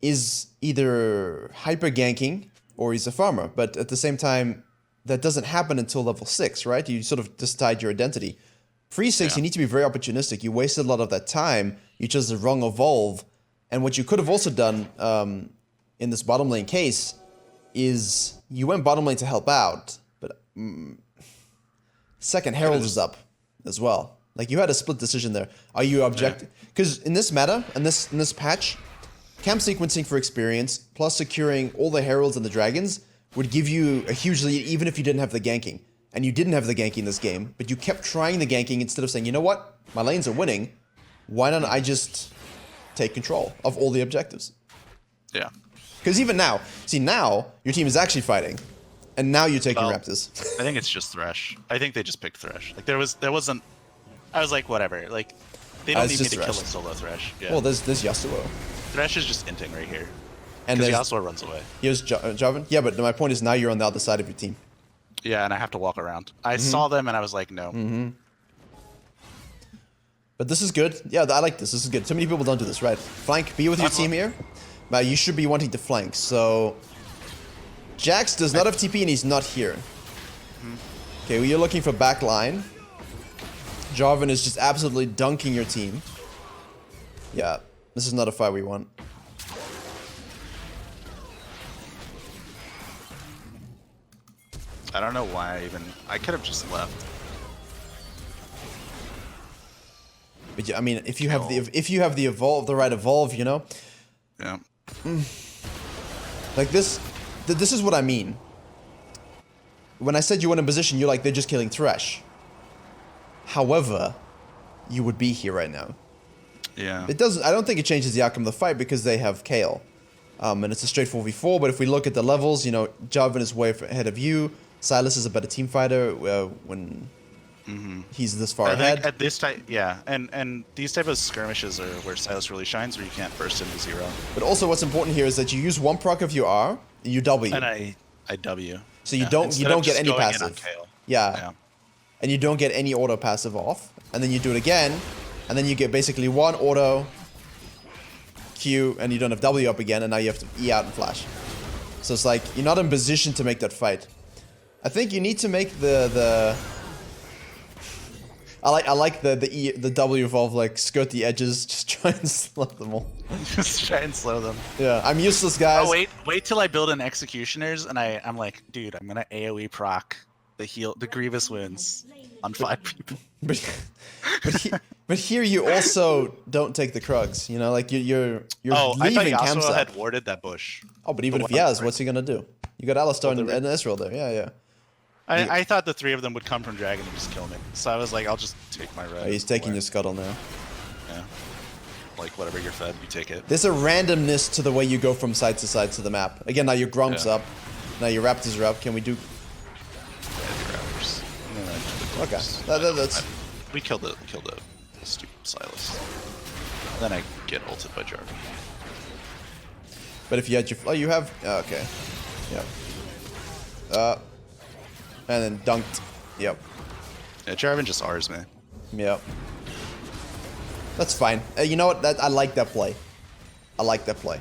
S1: is either hyper ganking or he's a farmer. But at the same time, that doesn't happen until level 6, right? You sort of decide your identity. Free 6, you need to be very opportunistic. You wasted a lot of that time. You chose the wrong evolve. And what you could have also done in this bottom lane case is you went bottom lane to help out, but second Herald is up as well. Like you had a split decision there. Are you objective? Because in this meta, in this patch, camp sequencing for experience plus securing all the Heralds and the Dragons would give you a huge lead even if you didn't have the ganking. And you didn't have the ganking this game, but you kept trying the ganking instead of saying, you know what? My lanes are winning. Why don't I just take control of all the objectives?
S2: Yeah.
S1: Because even now, see now, your team is actually fighting. And now you're taking Raptors.
S2: I think it's just Thresh. I think they just picked Thresh. Like there wasn't I was like, whatever. Like they don't need me to kill a solo Thresh. Yeah.
S1: Well, there's Yasuo.
S2: Thresh is just inting right here.
S1: And
S2: because Yasuo runs away.
S1: Here's Jarvan. Yeah, but my point is now you're on the other side of your team.
S2: Yeah, and I have to walk around. I saw them and I was like, no.
S1: But this is good. Yeah, I like this. This is good. So many people don't do this, right? Flank, be with your team here. But you should be wanting to flank. So Jax does not have TP and he's not here. Okay, well, you're looking for back line. Jarvan is just absolutely dunking your team. Yeah, this is not a fight we want.
S2: I don't know why I could have just left.
S1: But yeah, I mean, if you have the evolve, the right evolve, you know.
S2: Yeah.
S1: Like this is what I mean. When I said you went in position, you're like, they're just killing Thresh. However, you would be here right now.
S2: Yeah.
S1: It doesn't. I don't think it changes the outcome of the fight because they have Kale. And it's a straight 4v4, but if we look at the levels, you know, Jarvan is way ahead of you. Silas is a better team fighter when he's this far
S2: I
S1: ahead.
S2: think at this type, yeah, and these type of skirmishes are where Silas really shines, where you can't burst into 0.
S1: But also what's important here is that you use one proc of your R, you W.
S2: And I W.
S1: So you don't get any passive. Yeah. And you don't get any auto passive off. And then you do it again, and then you get basically one auto Q, and you don't have W up again, and now you have to E out and flash. So it's like you're not in position to make that fight. I think you need to make the I like the W evolve, like skirt the edges, just try and slow them all.
S2: Just try and slow them.
S1: Yeah, I'm useless, guys.
S2: Oh wait till I build an executioners, and I'm like, dude, I'm gonna AoE proc the Grievous wounds on 5 people.
S1: But here you also don't take the Krugs, you know, like you're leaving
S2: I thought
S1: campsite.
S2: Yasuo had warded that bush.
S1: Oh, but even if he has, what's he gonna do? You got Alistar and Ezreal there, yeah.
S2: I thought the 3 of them would come from Dragon and just kill me. So I was like, I'll just take my red.
S1: Oh, he's taking your scuttle now.
S2: Yeah. Like, whatever you're fed, you take it.
S1: There's a randomness to the way you go from side to side to the map. Again, now your Grump's up. Now your Raptors are up. Can we do...
S2: Yeah,
S1: okay. That's...
S2: We killed the stupid Silas. Then I get ulted by Jarvan.
S1: But if you had your... Oh, you have... Oh, okay. Yep. And then dunked. Yep.
S2: Yeah, Jarvan just R's me.
S1: Yep. That's fine. You know what? I like that play. I like that play.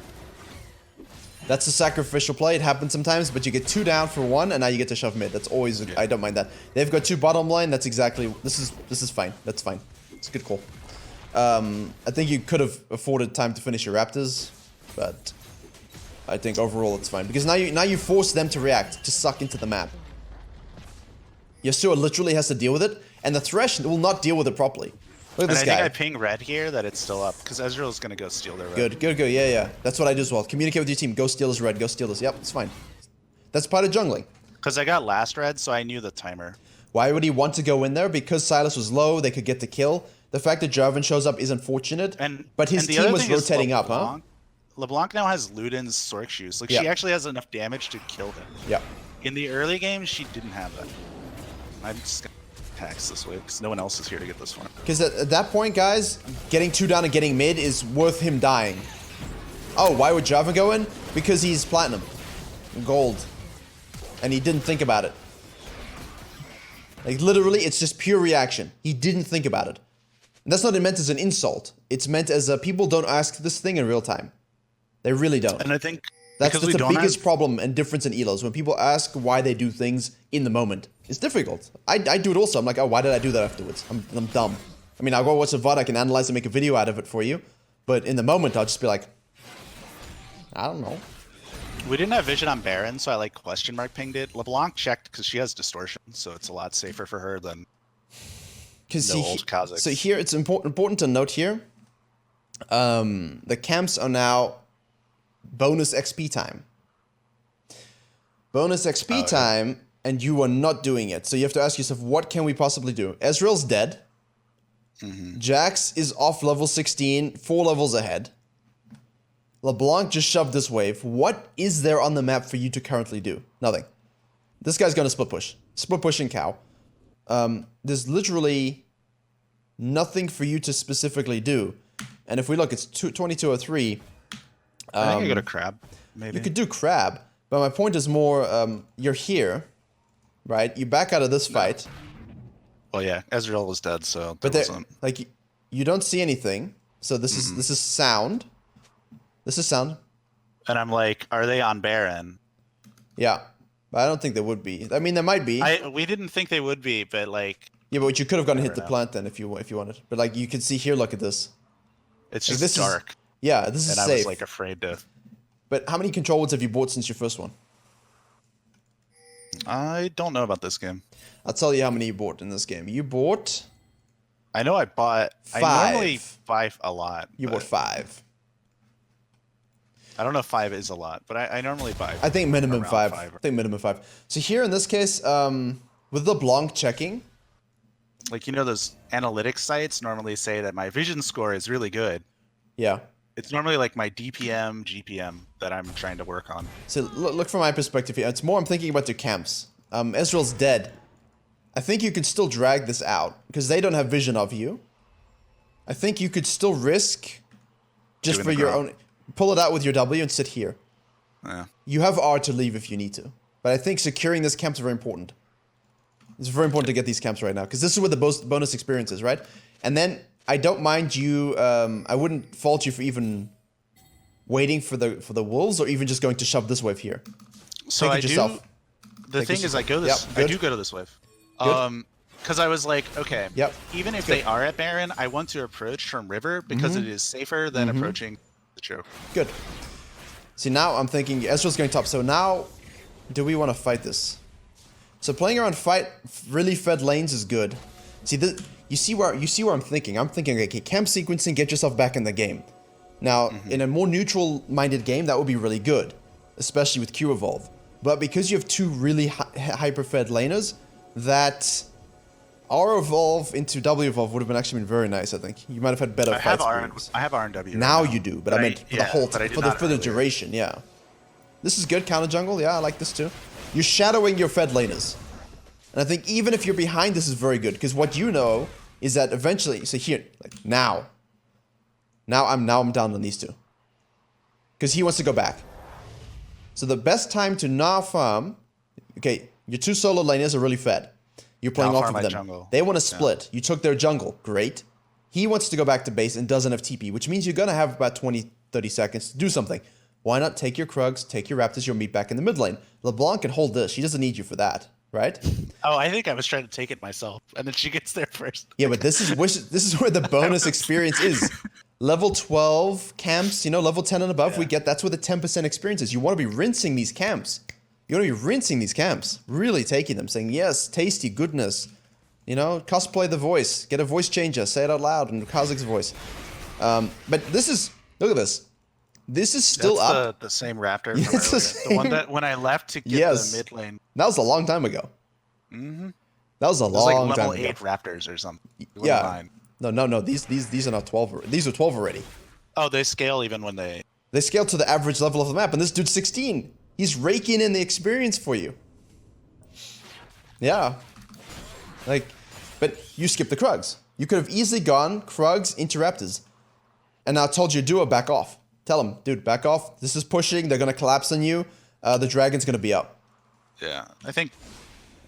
S1: That's a sacrificial play. It happens sometimes, but you get 2 down for 1, and now you get to shove mid. That's always... I don't mind that. They've got 2 bottom lane. That's exactly... This is fine. That's fine. It's a good call. I think you could have afforded time to finish your Raptors, but I think overall it's fine. Because now you force them to react, to suck into the map. Yasuo literally has to deal with it, and the Thresh will not deal with it properly. Look at this guy.
S2: I think I ping red here that it's still up, because Ezreal is going to go steal their red.
S1: Good. Yeah. That's what I do as well. Communicate with your team. Go steal this red. Go steal this. Yep, it's fine. That's part of jungling.
S2: Because I got last red, so I knew the timer.
S1: Why would he want to go in there? Because Silas was low, they could get the kill. The fact that Jarvan shows up is unfortunate, but his team was rotating up, huh?
S2: LeBlanc now has Luden's Sork Shoes. Like, she actually has enough damage to kill him.
S1: Yeah.
S2: In the early game, she didn't have that. I'm just gonna tax this way, because no one else is here to get this one.
S1: Because at that point, guys, getting 2 down and getting mid is worth him dying. Oh, why would Jarvan go in? Because he's platinum. Gold. And he didn't think about it. Like, literally, it's just pure reaction. He didn't think about it. And that's not meant as an insult. It's meant as people don't ask this thing in real time. They really don't.
S2: And I think
S1: that's the biggest problem and difference in elos. When people ask why they do things in the moment, it's difficult. I do it also. I'm like, oh, why did I do that afterwards? I'm dumb. I mean, I'll go watch a VOD, I can analyze and make a video out of it for you. But in the moment, I'll just be like, I don't know.
S2: We didn't have vision on Baron, so I like question mark pinged it. LeBlanc checked because she has distortion, so it's a lot safer for her than old Kha'Zix.
S1: So here, it's important to note here, the camps are now bonus XP time. Bonus XP time, and you are not doing it. So you have to ask yourself, what can we possibly do? Ezreal's dead. Jax is off level 16, 4 levels ahead. LeBlanc just shoved this wave. What is there on the map for you to currently do? Nothing. This guy's gonna split push. Split push and cow. There's literally nothing for you to specifically do. And if we look, it's 2203.
S2: I think I got a crab, maybe.
S1: You could do crab, but my point is more, you're here, right? You back out of this fight.
S2: Well, yeah, Ezreal was dead, so
S1: but like, you don't see anything. So this is sound. This is sound.
S2: And I'm like, are they on Baron?
S1: Yeah, but I don't think they would be. I mean, there might be.
S2: We didn't think they would be, but like.
S1: Yeah, but you could have gone and hit the plant then if you wanted. But like, you can see here. Look at this.
S2: It's just this dark.
S1: Yeah, this is safe.
S2: And I was like afraid to.
S1: But how many control words have you bought since your first one?
S2: I don't know about this game.
S1: I'll tell you how many you bought in this game. You bought.
S2: I know I bought.
S1: 5.
S2: I normally buy a lot.
S1: You bought 5.
S2: I don't know if 5 is a lot, but I normally buy.
S1: I think minimum 5. I think minimum 5. So here in this case, with LeBlanc checking.
S2: Like, you know, those analytics sites normally say that my vision score is really good.
S1: Yeah.
S2: It's normally like my DPM, GPM that I'm trying to work on.
S1: So look from my perspective here. It's more I'm thinking about their camps. Ezreal's dead. I think you could still drag this out because they don't have vision of you. I think you could still risk just for your own. Pull it out with your W and sit here.
S2: Yeah.
S1: You have R to leave if you need to. But I think securing this camp is very important. It's very important to get these camps right now because this is where the bonus experience is, right? And then I don't mind you. I wouldn't fault you for even waiting for the wolves or even just going to shove this wave here.
S2: So
S1: Take
S2: I
S1: it yourself.
S2: The thing is, I go this.
S1: Yep,
S2: I do go to this wave.
S1: Good.
S2: Because I was like, okay,
S1: Yep.
S2: even if
S1: Good.
S2: they are at Baron, I want to approach from River because it is safer than approaching the choke.
S1: Good. See, now I'm thinking Ezreal's going top. So now, do we want to fight this? So playing around fight really fed lanes is good. See, you see where I'm thinking. I'm thinking, okay, camp sequencing, get yourself back in the game. Now, in a more neutral-minded game, that would be really good, especially with Q Evolve. But because you have two really hyper-fed laners, that R Evolve into W Evolve would have actually been very nice. I think you might have had better fight experience.
S2: I have R and W.
S1: Now
S2: right
S1: you do, but I meant for the whole for the duration. Yeah, this is good counter jungle. Yeah, I like this too. You're shadowing your fed laners, and I think even if you're behind, this is very good because what you know is that eventually. So here, like now I'm down on these two because he wants to go back. So the best time to now farm. Okay, your two solo laners are really fed. You're playing off of them.
S2: Jungle.
S1: They want to split. You took their jungle. Great. He wants to go back to base and doesn't have TP, which means you're going to have about 20, 30 seconds to do something. Why not take your Krugs, take your Raptors, you'll meet back in the mid lane. LeBlanc can hold this. She doesn't need you for that, right?
S2: Oh, I think I was trying to take it myself, and then she gets there first.
S1: Yeah, but this is where the bonus experience is. Level 12 camps, level 10 and above, we get that's where the 10% experience is. You want to be rinsing these camps. You want to be rinsing these camps, really taking them, saying, yes, tasty, goodness. Cosplay the voice. Get a voice changer. Say it out loud in Kha'Zix voice. But this is, look at this. This is still
S2: That's
S1: up.
S2: the same Raptor from earlier. The one that when I left to get the mid lane.
S1: That was a long time ago.
S2: Mm-hmm.
S1: That was a long time ago.
S2: Level 8 Raptors or something.
S1: Yeah. No. These are not 12. These are 12 already.
S2: Oh, they scale even when they...
S1: They scale to the average level of the map, and this dude's 16. He's raking in the experience for you. Yeah. But you skipped the Krugs. You could have easily gone Krugs into Raptors. And now told your duo, back off. Tell him, dude, back off. This is pushing. They're going to collapse on you. The dragon's going to be up.
S2: Yeah, I think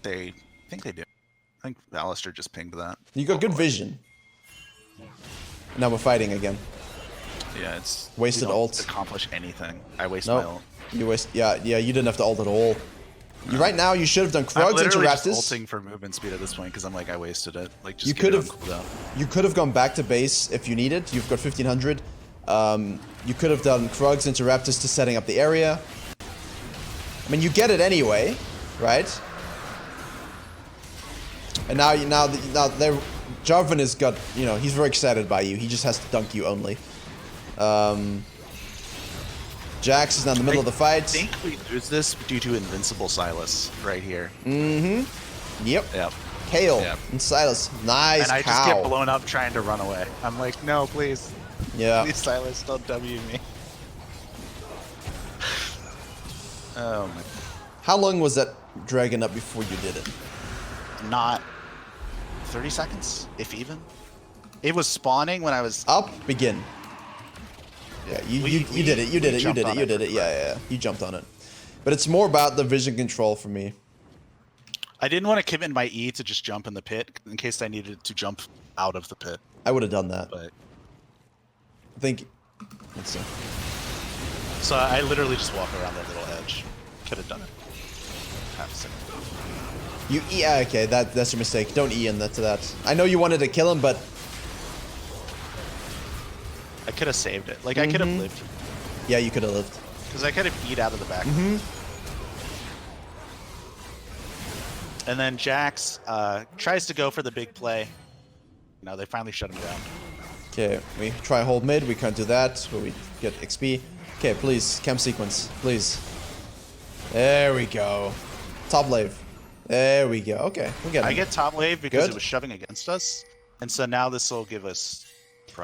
S2: they do. I think Alistair just pinged that.
S1: You got good vision. Now we're fighting again.
S2: Yeah, it's...
S1: Wasted ult.
S2: Accomplish anything. I waste
S1: Nope.
S2: my ult.
S1: You waste... Yeah, you didn't have to ult at all. No. Right now, you should have done Krugs into
S2: I'm
S1: Raptors.
S2: just ulting for movement speed at this point because I'm like, I wasted it. Like, just
S1: You could have gone back to base if you needed. You've got 1500. You could have done Krugs into Raptors to setting up the area. I mean, you get it anyway, right? And now Jarvan has got, he's very excited by you. He just has to dunk you only. Jax is now in the middle of the fight.
S2: I think we lose this due to Invincible Silas right here.
S1: Mm-hmm. Yep.
S2: Yep.
S1: Kale
S2: Yep.
S1: and Silas. Nice
S2: and I
S1: cow.
S2: just get blown up trying to run away. I'm like, no, please.
S1: Yeah.
S2: Please, Silas, don't W me. Oh my.
S1: How long was that dragon up before you did it?
S2: Not 30 seconds, if even. It was spawning when I was
S1: up. Begin. Yeah, you did it. You did it. Yeah. You jumped on it. But it's more about the vision control for me.
S2: I didn't want to commit my E to just jump in the pit in case I needed to jump out of the pit.
S1: I would have done that.
S2: But
S1: I think. Let's see.
S2: So I literally just walk around that little edge. Could have done it. Half a second.
S1: Yeah, okay, that's your mistake. Don't E in that to that. I know you wanted to kill him, but
S2: I could have saved it. Like, I could have lived.
S1: Yeah, you could have lived.
S2: Because I could have beat out of the back. And then Jax tries to go for the big play. No, they finally shut him down.
S1: Okay, we try hold mid. We can't do that, but we get XP. Okay, please, camp sequence, please. There we go. Top lane. There we go. Okay, we get it.
S2: I get top wave because it was shoving against us. And so now this will give us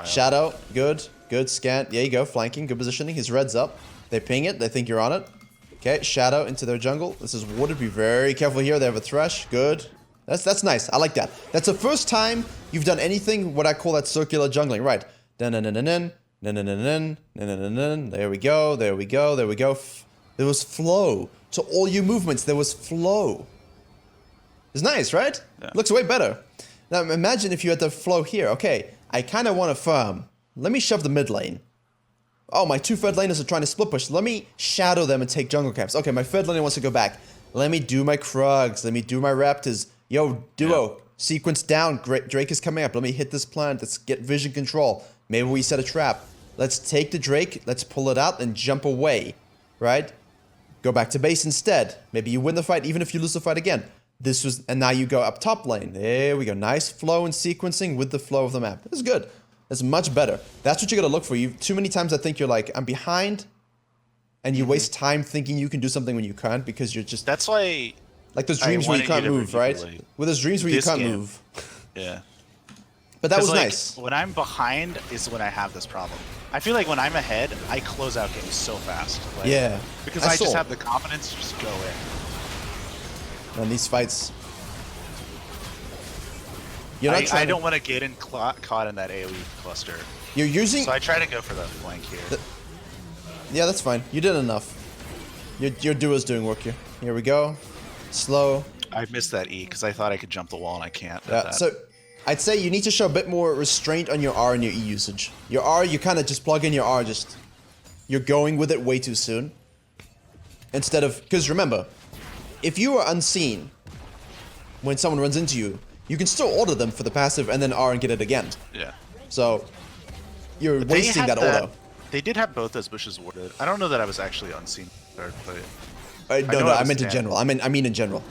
S1: Shadow, good. Good scan. There you go, flanking, good positioning. His red's up. They ping it, they think you're on it. Okay, Shadow into their jungle. This is warded. Be very careful here. They have a Thresh. Good. That's nice. I like that. That's the first time you've done anything what I call that circular jungling. Right. Dun dun dun dun dun dun dun dun dun dun dun. There we go. There we go. There we go. There was flow to all your movements. There was flow. It's nice, right?
S2: Yeah.
S1: Looks way better. Now imagine if you had the flow here. Okay, I kind of want to farm. Let me shove the mid lane. Oh, my two third laners are trying to split push. Let me shadow them and take jungle camps. Okay, my third laner wants to go back. Let me do my Krugs. Let me do my Raptors. Yo, duo, sequence down. Drake is coming up. Let me hit this plant. Let's get vision control. Maybe we set a trap. Let's take the Drake. Let's pull it out and jump away. Right? Go back to base instead. Maybe you win the fight even if you lose the fight again. This was, and now you go up top lane. There we go. Nice flow and sequencing with the flow of the map. This is good. That's much better. That's what you gotta look for. You too many times I think you're like, I'm behind, and you waste time thinking you can do something when you can't because you're just.
S2: That's why.
S1: Like those dreams where you can't move, right? With those dreams where you can't move.
S2: Yeah.
S1: But that was
S2: like,
S1: nice.
S2: When I'm behind is when I have this problem. I feel like when I'm ahead, I close out games so fast. Like,
S1: yeah.
S2: Because I just have the confidence to just go in.
S1: And these fights.
S2: I don't want to get caught in that AoE cluster.
S1: You're using.
S2: So I try to go for the flank here.
S1: Yeah, that's fine. You did enough. Your duo's doing work here. Here we go. Slow.
S2: I missed that E because I thought I could jump the wall and I can't.
S1: Yeah, so I'd say you need to show a bit more restraint on your R and your E usage. Your R, you kind of just plug in your R, you're going with it way too soon. Instead of, because remember, if you are unseen when someone runs into you, you can still order them for the passive and then R and get it again.
S2: Yeah.
S1: So you're wasting that auto.
S2: They did have both those bushes warded. I don't know that I was actually unseen. No,
S1: I meant in general. I mean in general.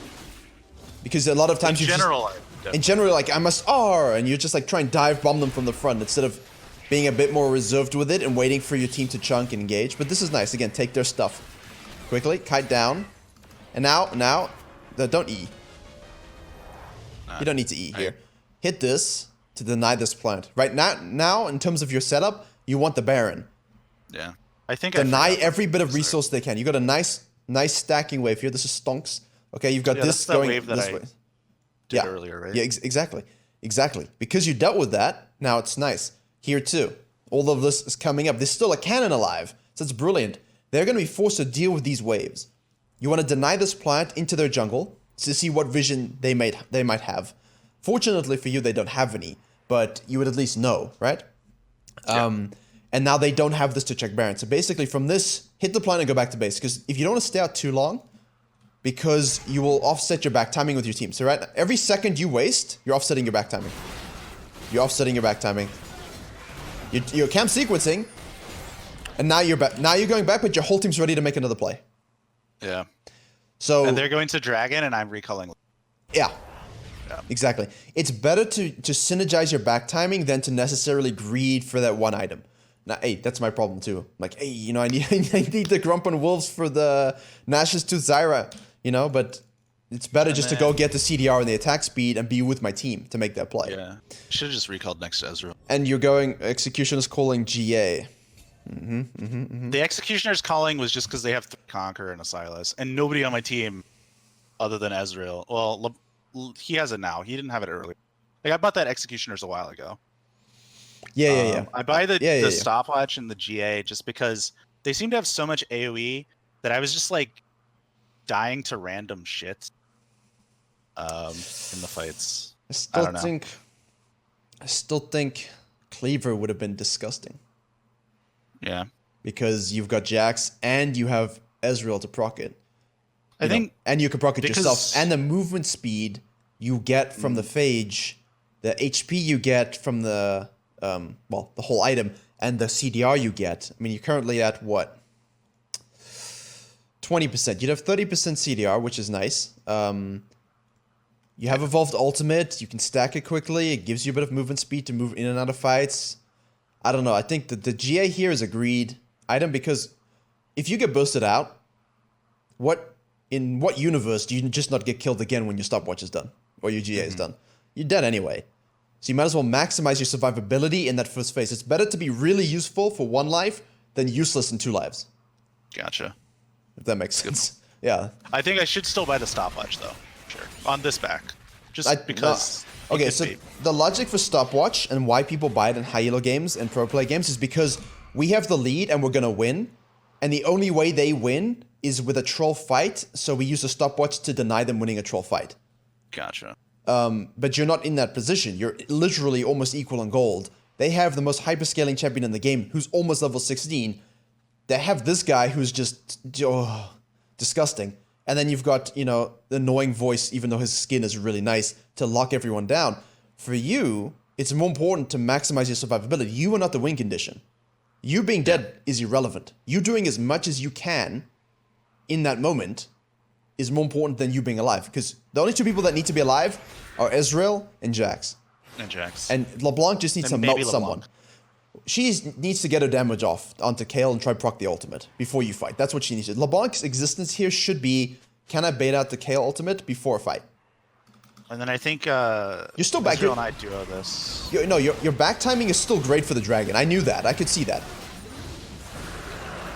S1: Because a lot of times in general, like I must R, and you're just like trying to dive bomb them from the front instead of being a bit more reserved with it and waiting for your team to chunk and engage. But this is nice. Again, take their stuff quickly, kite down, and now, don't E. You don't need to E here. Hit this to deny this plant. Right now, in terms of your setup, you want the Baron.
S2: Yeah, I think
S1: deny every bit of resource they can. You got a nice stacking wave here. This is stonks. Okay, you've got this going this way.
S2: Did earlier, right?
S1: Yeah, exactly. Because you dealt with that, now it's nice. Here too, all of this is coming up. There's still a cannon alive, so it's brilliant. They're going to be forced to deal with these waves. You want to deny this plant into their jungle to see what vision they might have. Fortunately for you, they don't have any, but you would at least know, right? Yeah. And now they don't have this to check Baron. So basically from this, hit the plant and go back to base. Because if you don't want to stay out too long, because you will offset your back timing with your team. So right, every second you waste, you're offsetting your back timing. You're camp sequencing, and now you're back. Now you're going back, but your whole team's ready to make another play.
S2: Yeah.
S1: So
S2: and they're going to Dragon, and I'm recalling.
S1: Yeah. Exactly. It's better to synergize your back timing than to necessarily greed for that one item. Now, hey, that's my problem too. I'm like, hey, you know, I need the Grump and Wolves for the Nash's Tooth Zyra, you know, but it's better just to go get the CDR and the attack speed and be with my team to make that play.
S2: Yeah. Should have just recalled next to Ezreal.
S1: And you're going, Executioner's calling GA.
S2: The Executioner's calling was just because they have Conquer and a Silas, and nobody on my team other than Ezreal. Well, he has it now. He didn't have it earlier. Like, I bought that Executioner's a while ago.
S1: Yeah.
S2: I buy the stopwatch and the GA just because they seem to have so much AoE that I was just like dying to random shit in the fights.
S1: I still think Cleaver would have been disgusting.
S2: Yeah.
S1: Because you've got Jax and you have Ezreal to proc it. And you can proc it yourself. And the movement speed you get from the Phage, the HP you get from the the whole item, and the CDR you get. I mean, you're currently at what? 20%. You'd have 30% CDR, which is nice. You have Evolved Ultimate. You can stack it quickly. It gives you a bit of movement speed to move in and out of fights. I don't know. I think that the GA here is a greed item because if you get boosted out, in what universe do you just not get killed again when your stopwatch is done or your GA is done? You're dead anyway. So you might as well maximize your survivability in that first phase. It's better to be really useful for 1 life than useless in 2 lives.
S2: Gotcha.
S1: If that makes sense. Yeah.
S2: I think I should still buy the stopwatch though. Sure. On this back. Just because.
S1: Okay, so the logic for stopwatch and why people buy it in high elo games and pro play games is because we have the lead and we're gonna win, and the only way they win is with a troll fight, so we use a stopwatch to deny them winning a troll fight.
S2: Gotcha.
S1: But you're not in that position. You're literally almost equal in gold. They have the most hyperscaling champion in the game who's almost level 16. They have this guy who's just disgusting. And then you've got, you know, the annoying voice, even though his skin is really nice, to lock everyone down. For you, it's more important to maximize your survivability. You are not the win condition. You being dead is irrelevant. You doing as much as you can in that moment is more important than you being alive. Because the only 2 people that need to be alive are Ezreal and Jax. And LeBlanc just needs to melt someone. She needs to get her damage off onto Kayle and try proc the ultimate before you fight. That's what she needs to do. LeBlanc's existence here should be, can I bait out the Kayle ultimate before a fight?
S2: And then I think
S1: you're still back.
S2: Ezreal and I duo this.
S1: Your back timing is still great for the dragon. I knew that. I could see that.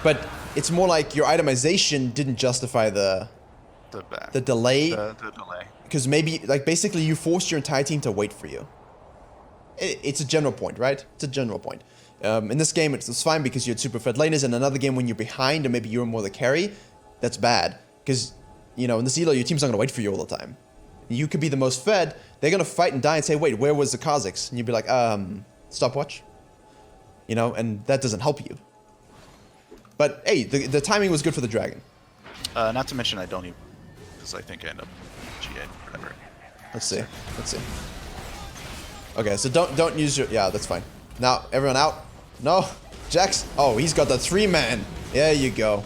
S1: But it's more like your itemization didn't justify the delay.
S2: The delay.
S1: Because maybe, like, basically you forced your entire team to wait for you. It's a general point, right? It's a general point. In this game, it's fine because you had super fed laners. In another game, when you're behind and maybe you're more the carry, that's bad. Because, you know, in this elo, your team's not going to wait for you all the time. You could be the most fed. They're going to fight and die and say, wait, where was the Kha'Zix? And you'd be like, stopwatch. You know, and that doesn't help you. But, hey, the timing was good for the dragon.
S2: Not to mention I don't even... Because I think I end up GA, whatever.
S1: Let's see. Okay, so don't use your... Yeah, that's fine. Now, everyone out. No. Jax. Oh, he's got the 3-man. There you go.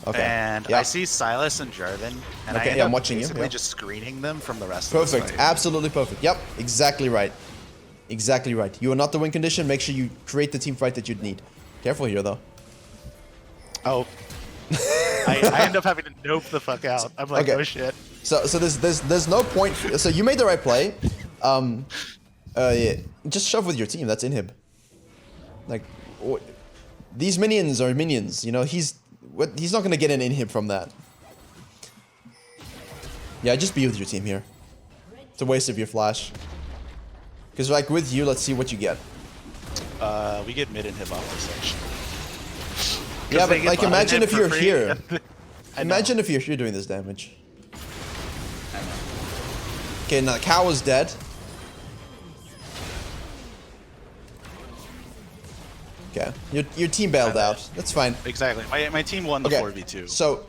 S1: Okay.
S2: And I see Silas and Jarvan. And
S1: okay, I'm watching you.
S2: Basically just screening them from the rest of the
S1: Perfect. Absolutely perfect. Yep. Exactly right. Exactly right. You are not the win condition. Make sure you create the team fight that you'd need. Careful here, though.
S2: Oh. I end up having to nope the fuck out. I'm like, oh shit.
S1: So there's no point. So you made the right play. Yeah, just shove with your team. That's inhib. Like, these minions are minions. You know, he's not gonna get an inhib from that. Yeah, just be with your team here. It's a waste of your flash. Because like with you, let's see what you get.
S2: We get mid inhib off this section.
S1: Yeah, but like imagine if you're here. Imagine if you're here doing this damage.
S2: I know.
S1: Okay, now the cow is dead. Okay, your team bailed out. That's fine.
S2: Exactly. My team won the 4v2.
S1: So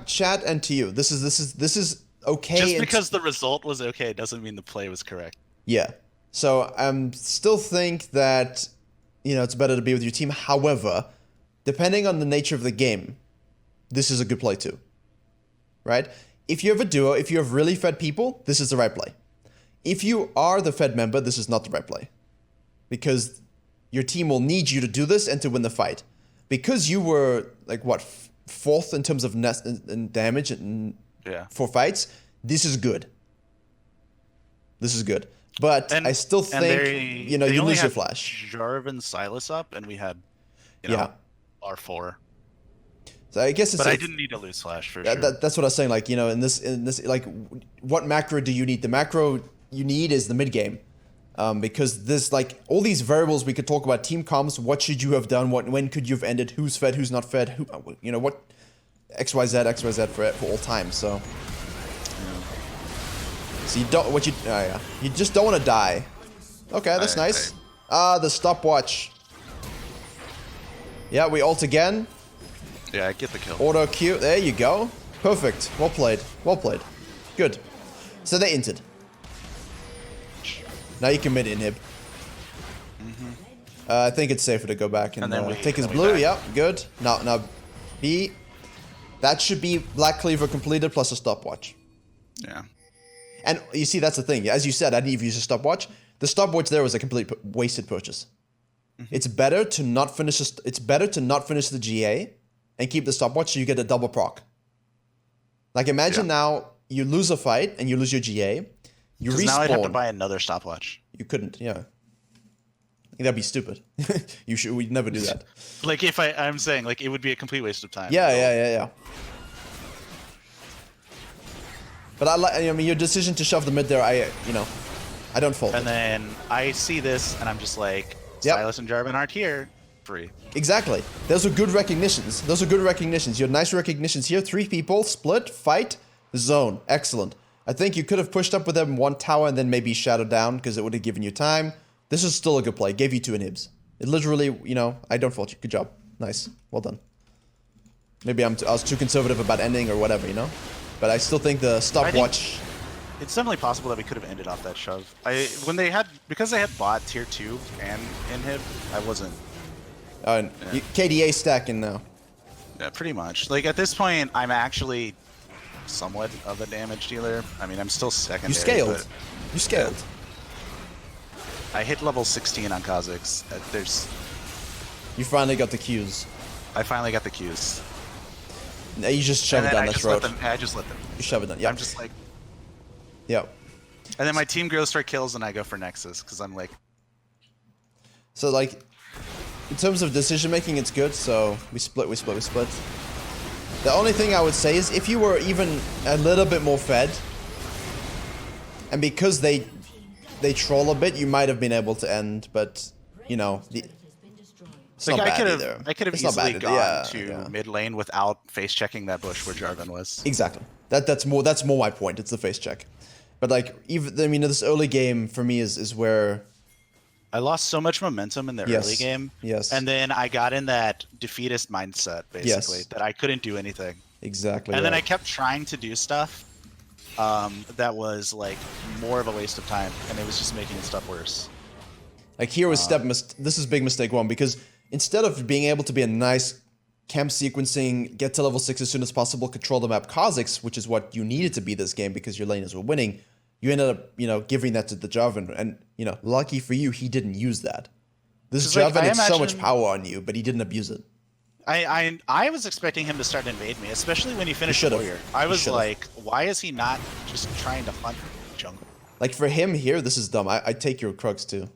S1: chat and to you. This is okay.
S2: Just because the result was okay doesn't mean the play was correct.
S1: Yeah. So I still think that, you know, it's better to be with your team. However, depending on the nature of the game, this is a good play too. Right? If you have a duo, if you have really fed people, this is the right play. If you are the fed member, this is not the right play. Because your team will need you to do this and to win the fight. Because you were, like, what, 4th in terms of net and damage and for fights, this is good. This is good. But I still think, you know, you lose your flash.
S2: Jarvan Silas up, and we had, you know, R4.
S1: So I guess it's...
S2: But I didn't need to lose flash, for sure.
S1: That's what I was saying. Like, you know, in this, like, what macro do you need? The macro you need is the mid game. Because there's, like, all these variables we could talk about. Team comms, what should you have done? When could you have ended? Who's fed, who's not fed? Who, you know, what... XYZ for all time, so... So you don't... You just don't want to die. Okay, that's nice. The stopwatch. Yeah, we ult again.
S2: Yeah, I get the kill.
S1: Auto Q. There you go. Perfect. Well played. Well played. Good. So they inted. Now you can mid inhib. I think it's safer to go back and take his blue. Yep, good. Now B. That should be Black Cleaver completed plus a stopwatch.
S2: Yeah.
S1: And you see, that's the thing. As you said, I didn't even use a stopwatch. The stopwatch there was a complete wasted purchase. It's better to not finish. It's better to not finish the GA and keep the stopwatch so you get a double proc. Like imagine now you lose a fight and you lose your GA. You
S2: Because now I'd have to
S1: respawn.
S2: buy another stopwatch.
S1: You couldn't, yeah. I think that'd be stupid. We'd never do that.
S2: Like if I'm saying like it would be a complete waste of time.
S1: Yeah. But I mean, your decision to shove the mid there, I don't fault
S2: And
S1: it.
S2: then I see this, and I'm just like,
S1: Yep.
S2: Silas and Jarvan aren't here. Free.
S1: Exactly. Those are good recognitions. You had nice recognitions here. 3 people, split, fight, zone. Excellent. I think you could have pushed up with them 1 tower and then maybe shadowed down because it would have given you time. This is still a good play. Gave you 2 inhibs. It literally, I don't fault you. Good job. Nice. Well done. Maybe I was too conservative about ending or whatever, But I still think the stopwatch...
S2: It's definitely possible that we could have ended off that shove. Because they had bot tier 2 and inhib, I wasn't.
S1: KDA stacking now.
S2: Yeah, pretty much. Like at this point, I'm actually somewhat of a damage dealer. I mean, I'm still secondary.
S1: You scaled.
S2: But
S1: You scaled.
S2: I hit level 16 on Kha'Zix.
S1: You finally got the Qs.
S2: I finally got the Qs.
S1: Now you just shove it down this road.
S2: I just let them.
S1: You shove it down. Yeah.
S2: I'm just like.
S1: Yeah.
S2: And then my team goes for kills, and I go for Nexus because I'm like.
S1: So like, in terms of decision making, it's good. So we split. The only thing I would say is if you were even a little bit more fed, and because they troll a bit, you might have been able to end. But it's not bad either.
S2: I could have
S1: It's not
S2: easily
S1: bad
S2: gone
S1: either. Yeah.
S2: to mid lane without face checking that bush where Jarvan was.
S1: Exactly. That's more my point. It's the face check. But like this early game for me is where
S2: I lost so much momentum in the early game.
S1: Yes.
S2: And then I got in that defeatist mindset, basically, that I couldn't do anything.
S1: Exactly.
S2: And then I kept trying to do stuff that was like more of a waste of time, and it was just making stuff worse.
S1: Like here was this is big mistake 1 because instead of being able to be a nice camp sequencing, get to level 6 as soon as possible, control the map Kha'Zix, which is what you needed to be this game because your laners were winning, you ended up, giving that to the Jarvan. And, lucky for you, he didn't use that. This Jarvan had so much power on you, but he didn't abuse it.
S2: I was expecting him to start invade me, especially when he finished Warrior. I was like, why is he not just trying to hunt jungle?
S1: Like for him here, this is dumb. I take your Krugs too.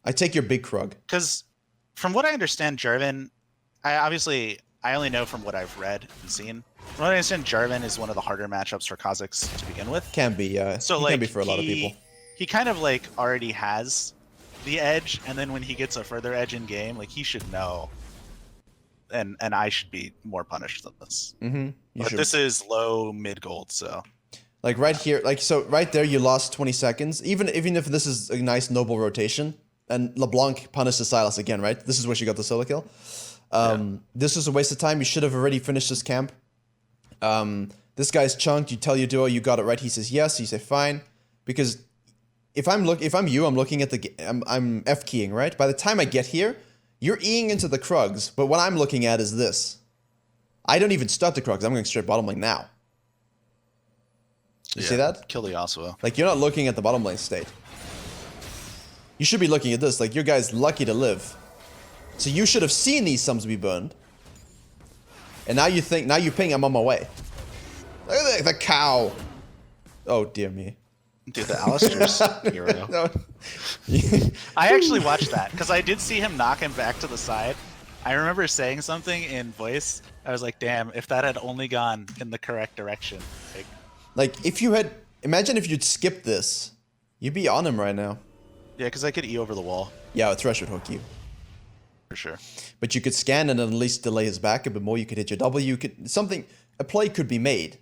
S1: I take your big Krug.
S2: Because from what I understand, Jarvan, I only know from what I've read and seen. From what I understand, Jarvan is one of the harder matchups for Kha'Zix to begin with.
S1: Can be, yeah.
S2: So
S1: can be for a lot of people.
S2: He kind of like already has the edge, and then when he gets a further edge in game, like he should know. And I should be more punished than this.
S1: Mm-hmm.
S2: But this is low mid gold, so.
S1: Like right here, so right there, you lost 20 seconds. Even if this is a nice noble rotation, and LeBlanc punished the Silas again, right? This is where she got the solo kill. This was a waste of time. You should have already finished this camp. This guy's chunked. You tell your duo you got it right. He says yes. You say fine, because if I'm you, I'm looking at I'm F keying, right? By the time I get here, you're Eing into the Krugs, but what I'm looking at is this. I don't even start the Krugs. I'm going straight bottom lane now. You see that?
S2: Kill the Yasuo.
S1: Like you're not looking at the bottom lane state. You should be looking at this. Like your guy's lucky to live. So you should have seen these sums be burned. And now you ping, I'm on my way. Look at the cow. Oh, dear me.
S2: Dude, the Alistair's hero.
S1: No.
S2: I actually watched that, because I did see him knock him back to the side. I remember saying something in voice. I was like, damn, if that had only gone in the correct direction.
S1: Like if you had, imagine if you'd skipped this. You'd be on him right now.
S2: Yeah, because I could E over the wall.
S1: Yeah, a Thresh would hook you.
S2: For sure.
S1: But you could scan and at least delay his back a bit more. You could hit your W. A play could be made.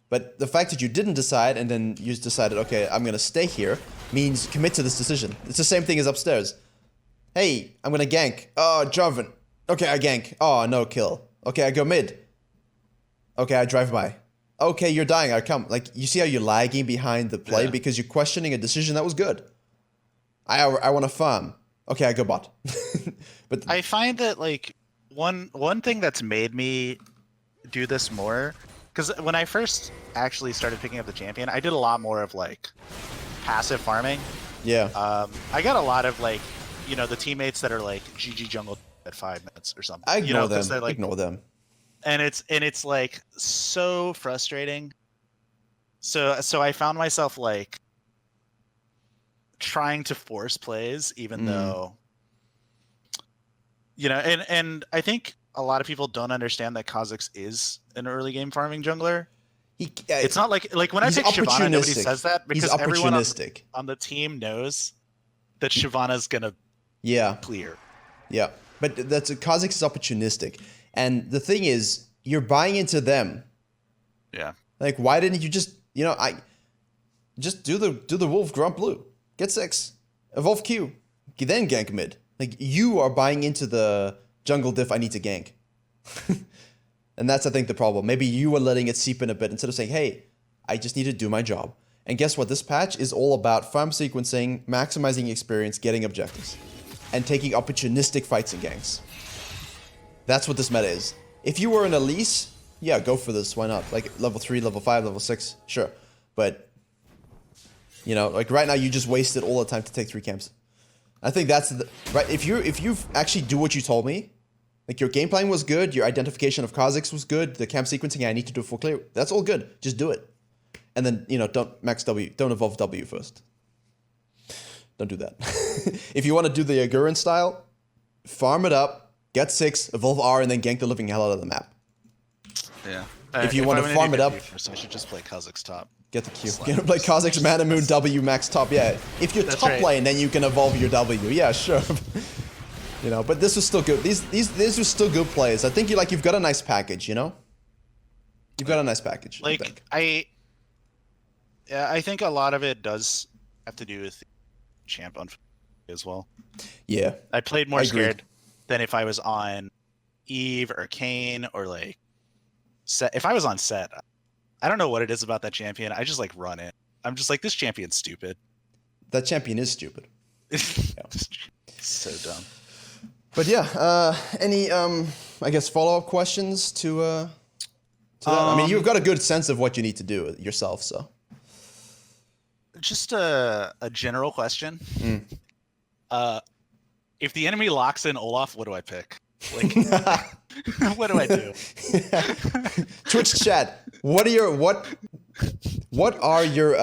S1: But the fact that you didn't decide and then you decided, okay, I'm going to stay here, means commit to this decision. It's the same thing as upstairs. Hey, I'm going to gank. Oh, Jarvan. Okay, I gank. Oh, no kill. Okay, I go mid. Okay, I drive by. Okay, you're dying. I come. Like, you see how you're lagging behind the play because you're questioning a decision that was good. I want to farm. Okay, I go bot. But
S2: I find that like one thing that's made me do this more, because when I first actually started picking up the champion, I did a lot more of like passive farming.
S1: Yeah.
S2: I got a lot of like, the teammates that are like GG jungle at 5 minutes or something.
S1: I ignore them.
S2: Like,
S1: ignore them.
S2: And it's like so frustrating So I found myself like trying to force plays, even though, and I think a lot of people don't understand that Kha'Zix is an early game farming jungler. It's not like when I pick Shyvana, nobody says that because everyone on the team knows that Shyvana's gonna clear.
S1: Yeah, but Kha'Zix is opportunistic, and the thing is, you're buying into them.
S2: Yeah.
S1: Like, why didn't you just just do the Wolf Grunt Blue, get 6, evolve Q, then gank mid. Like, you are buying into the jungle diff I need to gank. And that's, I think, the problem. Maybe you were letting it seep in a bit instead of saying, hey, I just need to do my job. And guess what? This patch is all about farm sequencing, maximizing experience, getting objectives, and taking opportunistic fights and ganks. That's what this meta is. If you were an Elise, yeah, go for this. Why not? Like, level 3, level 5, level 6, sure. But, like right now, you just wasted all the time to take 3 camps. I think that's right. If you actually do what you told me, like your game plan was good, your identification of Kha'Zix was good, the camp sequencing I need to do full clear, that's all good. Just do it. And then, don't max W, don't evolve W first. Don't do that. If you want to do the Agurin style, farm it up, get 6, evolve R, and then gank the living hell out of the map.
S2: Yeah.
S1: If you want to farm it up,
S2: first, I should just play Kha'Zix top.
S1: Get the Q. You can play Kha'Zix, Mana Moon, W, max top. Yeah. If you're top lane, then you can evolve your W. Yeah, sure. But this was still good. These were still good plays. I think you've got a nice package. You've got a nice package.
S2: Like I think a lot of it does have to do with the champ on as well.
S1: Yeah.
S2: I played more scared than if I was on Eve or Kane or like Set. If I was on Set, I don't know what it is about that champion. I just like run it. I'm just like, this champion's stupid.
S1: That champion is stupid.
S2: Yeah. So dumb.
S1: But yeah, any I guess follow-up questions to that? I mean, you've got a good sense of what you need to do yourself, so.
S2: Just a general question. If the enemy locks in Olaf, what do I pick? Like, what do I do?
S1: Twitch chat. What are your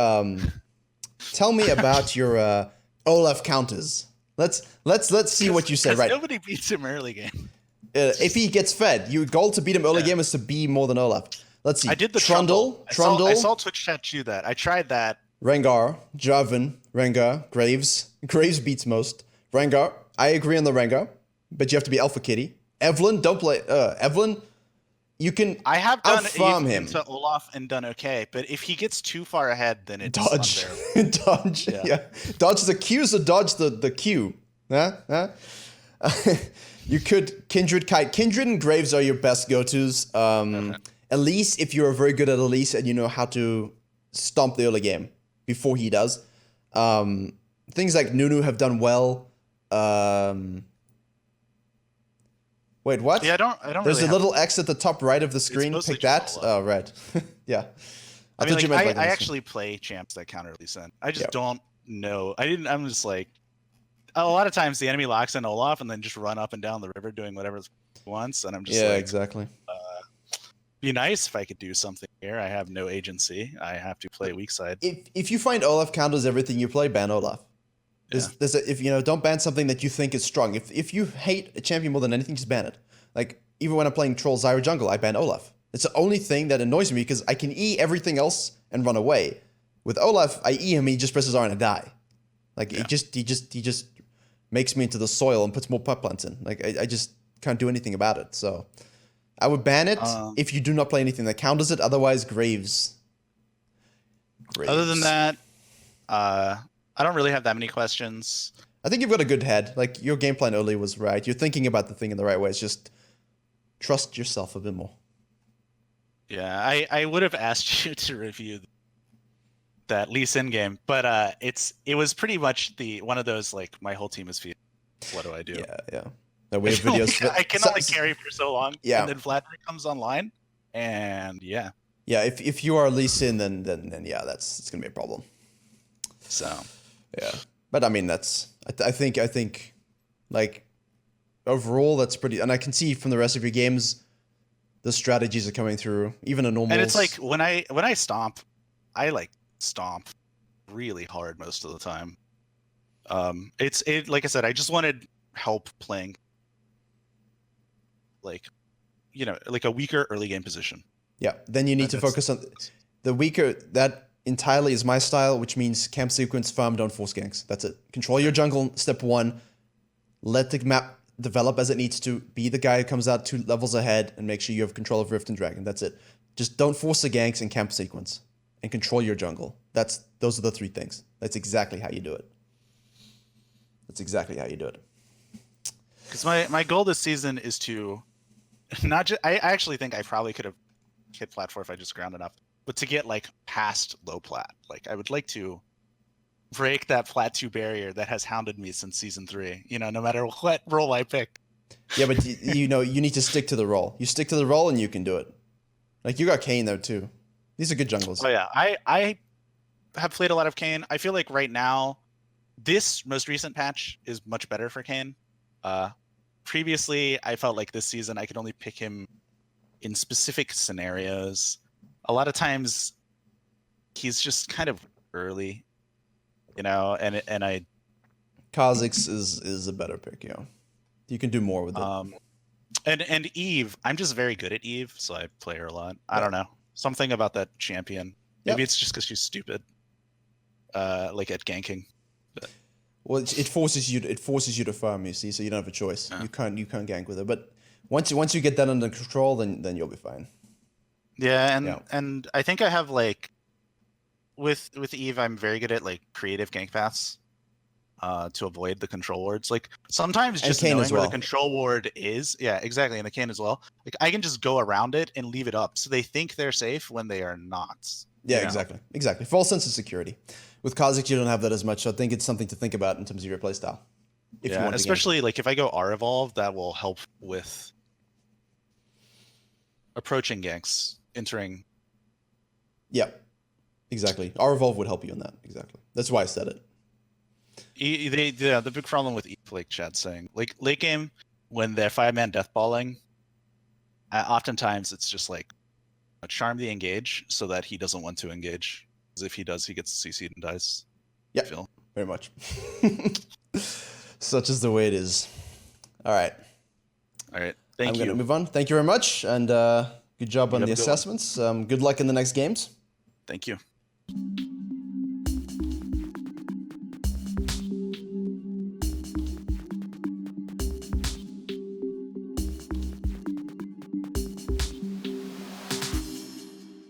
S1: tell me about your Olaf counters. Let's see what you said. Right.
S2: Nobody beats him early game.
S1: If he gets fed, your goal to beat him early game is to be more than Olaf. Let's see.
S2: I did the
S1: Trundle.
S2: I saw Twitch chat do that. I tried that.
S1: Rengar, Jarvan, Rengar, Graves. Graves beats most. Rengar. I agree on the Rengar, but you have to be Alpha Kitty. Evelyn, don't play. Evelyn, you can.
S2: I have done
S1: him
S2: to Olaf and done okay, but if he gets too far ahead, then it's
S1: dodge. Dodge. Yeah. Dodge the Q, so dodge the Q. Huh? You could Kindred Kite. Kindred and Graves are your best go-tos. Elise, if you're very good at Elise and you know how to stomp the early game before he does. Things like Nunu have done well. Wait, what?
S2: Yeah, I don't.
S1: There's a little X at the top right of the screen. Pick that. Oh, right. Yeah.
S2: I mean, I actually play champs that counter Elise. I just don't know. I'm just like, a lot of times the enemy locks in Olaf and then just run up and down the river doing whatever it wants, and I'm just like,
S1: exactly.
S2: Be nice if I could do something here. I have no agency. I have to play weak side.
S1: If you find Olaf counters everything you play, ban Olaf. Don't ban something that you think is strong. If you hate a champion more than anything, just ban it. Like, even when I'm playing Troll Zyra Jungle, I ban Olaf. It's the only thing that annoys me because I can E everything else and run away. With Olaf, I E him, he just presses R and I die. Like, he just makes me into the soil and puts more pop plants in. Like, I just can't do anything about it. So I would ban it if you do not play anything that counters it. Otherwise, Graves.
S2: Other than that, I don't really have that many questions.
S1: I think you've got a good head. Like, your game plan early was right. You're thinking about the thing in the right way. It's just trust yourself a bit more.
S2: Yeah, I would have asked you to review that Lee Sin game, but it was pretty much one of those, like, my whole team is feeding. What do I do?
S1: Yeah. No, we have videos.
S2: I can only carry for so long. Yeah. And then Vladimir comes online, and yeah.
S1: Yeah, if you are Lee Sin, then it's gonna be a problem.
S2: So.
S1: Yeah, but I mean I think like overall that's pretty, and I can see from the rest of your games, the strategies are coming through, even a normal.
S2: And it's like when I stomp, I like stomp really hard most of the time. It's like I said, I just wanted help playing like like a weaker early game position.
S1: Yeah, then you need to focus on the weaker. That entirely is my style, which means camp sequence, farm, don't force ganks. That's it. Control your jungle, step one. Let the map develop as it needs to. Be the guy who comes out 2 levels ahead and make sure you have control of Rift and Dragon. That's it. Just don't force the ganks and camp sequence. And control your jungle. Those are the 3 things. That's exactly how you do it. That's exactly how you do it.
S2: Because my goal this season is to not just. I actually think I probably could have hit plat 4 if I just grounded up, but to get like past low plat. Like I would like to break that plat 2 barrier that has hounded me since season 3. No matter what role I pick.
S1: Yeah, but you need to stick to the role. You stick to the role and you can do it. Like you got Kayn there too. These are good jungles.
S2: Oh yeah, I have played a lot of Kayn. I feel like right now, this most recent patch is much better for Kayn. Previously, I felt like this season I could only pick him in specific scenarios. A lot of times, he's just kind of early, and I.
S1: Kha'Zix is a better pick, yeah. You can do more with it.
S2: And Eve, I'm just very good at Eve, so I play her a lot. I don't know. Something about that champion. Maybe it's just because she's stupid. Like at ganking. But...
S1: Well, it forces you to farm, you see, so you don't have a choice. Yeah. You can't gank with her. But once you get that under control, then you'll be fine.
S2: Yeah, and I think I have like with Eve, I'm very good at like creative gank paths. To avoid the control wards. Like sometimes just knowing where the control ward is. Yeah, exactly. And the Kayn as well. Like I can just go around it and leave it up. So they think they're safe when they are not.
S1: Yeah, exactly. False sense of security. With Kha'Zix, you don't have that as much. So I think it's something to think about in terms of your playstyle.
S2: If you want especially like if I go R evolve, that will help with approaching ganks, entering.
S1: Yeah, exactly. R evolve would help you in that. Exactly. That's why I said it.
S2: The big problem with like Chad's saying, like late game when they're 5-man deathballing, oftentimes it's just like charm the engage so that he doesn't want to engage. Because if he does, he gets CC'd and dies.
S1: Yeah, very much. Such is the way it is. All right.
S2: Thank you.
S1: I'm going to move on. Thank you very much, and good job on the assessments. Good luck in the next games.
S2: Thank you.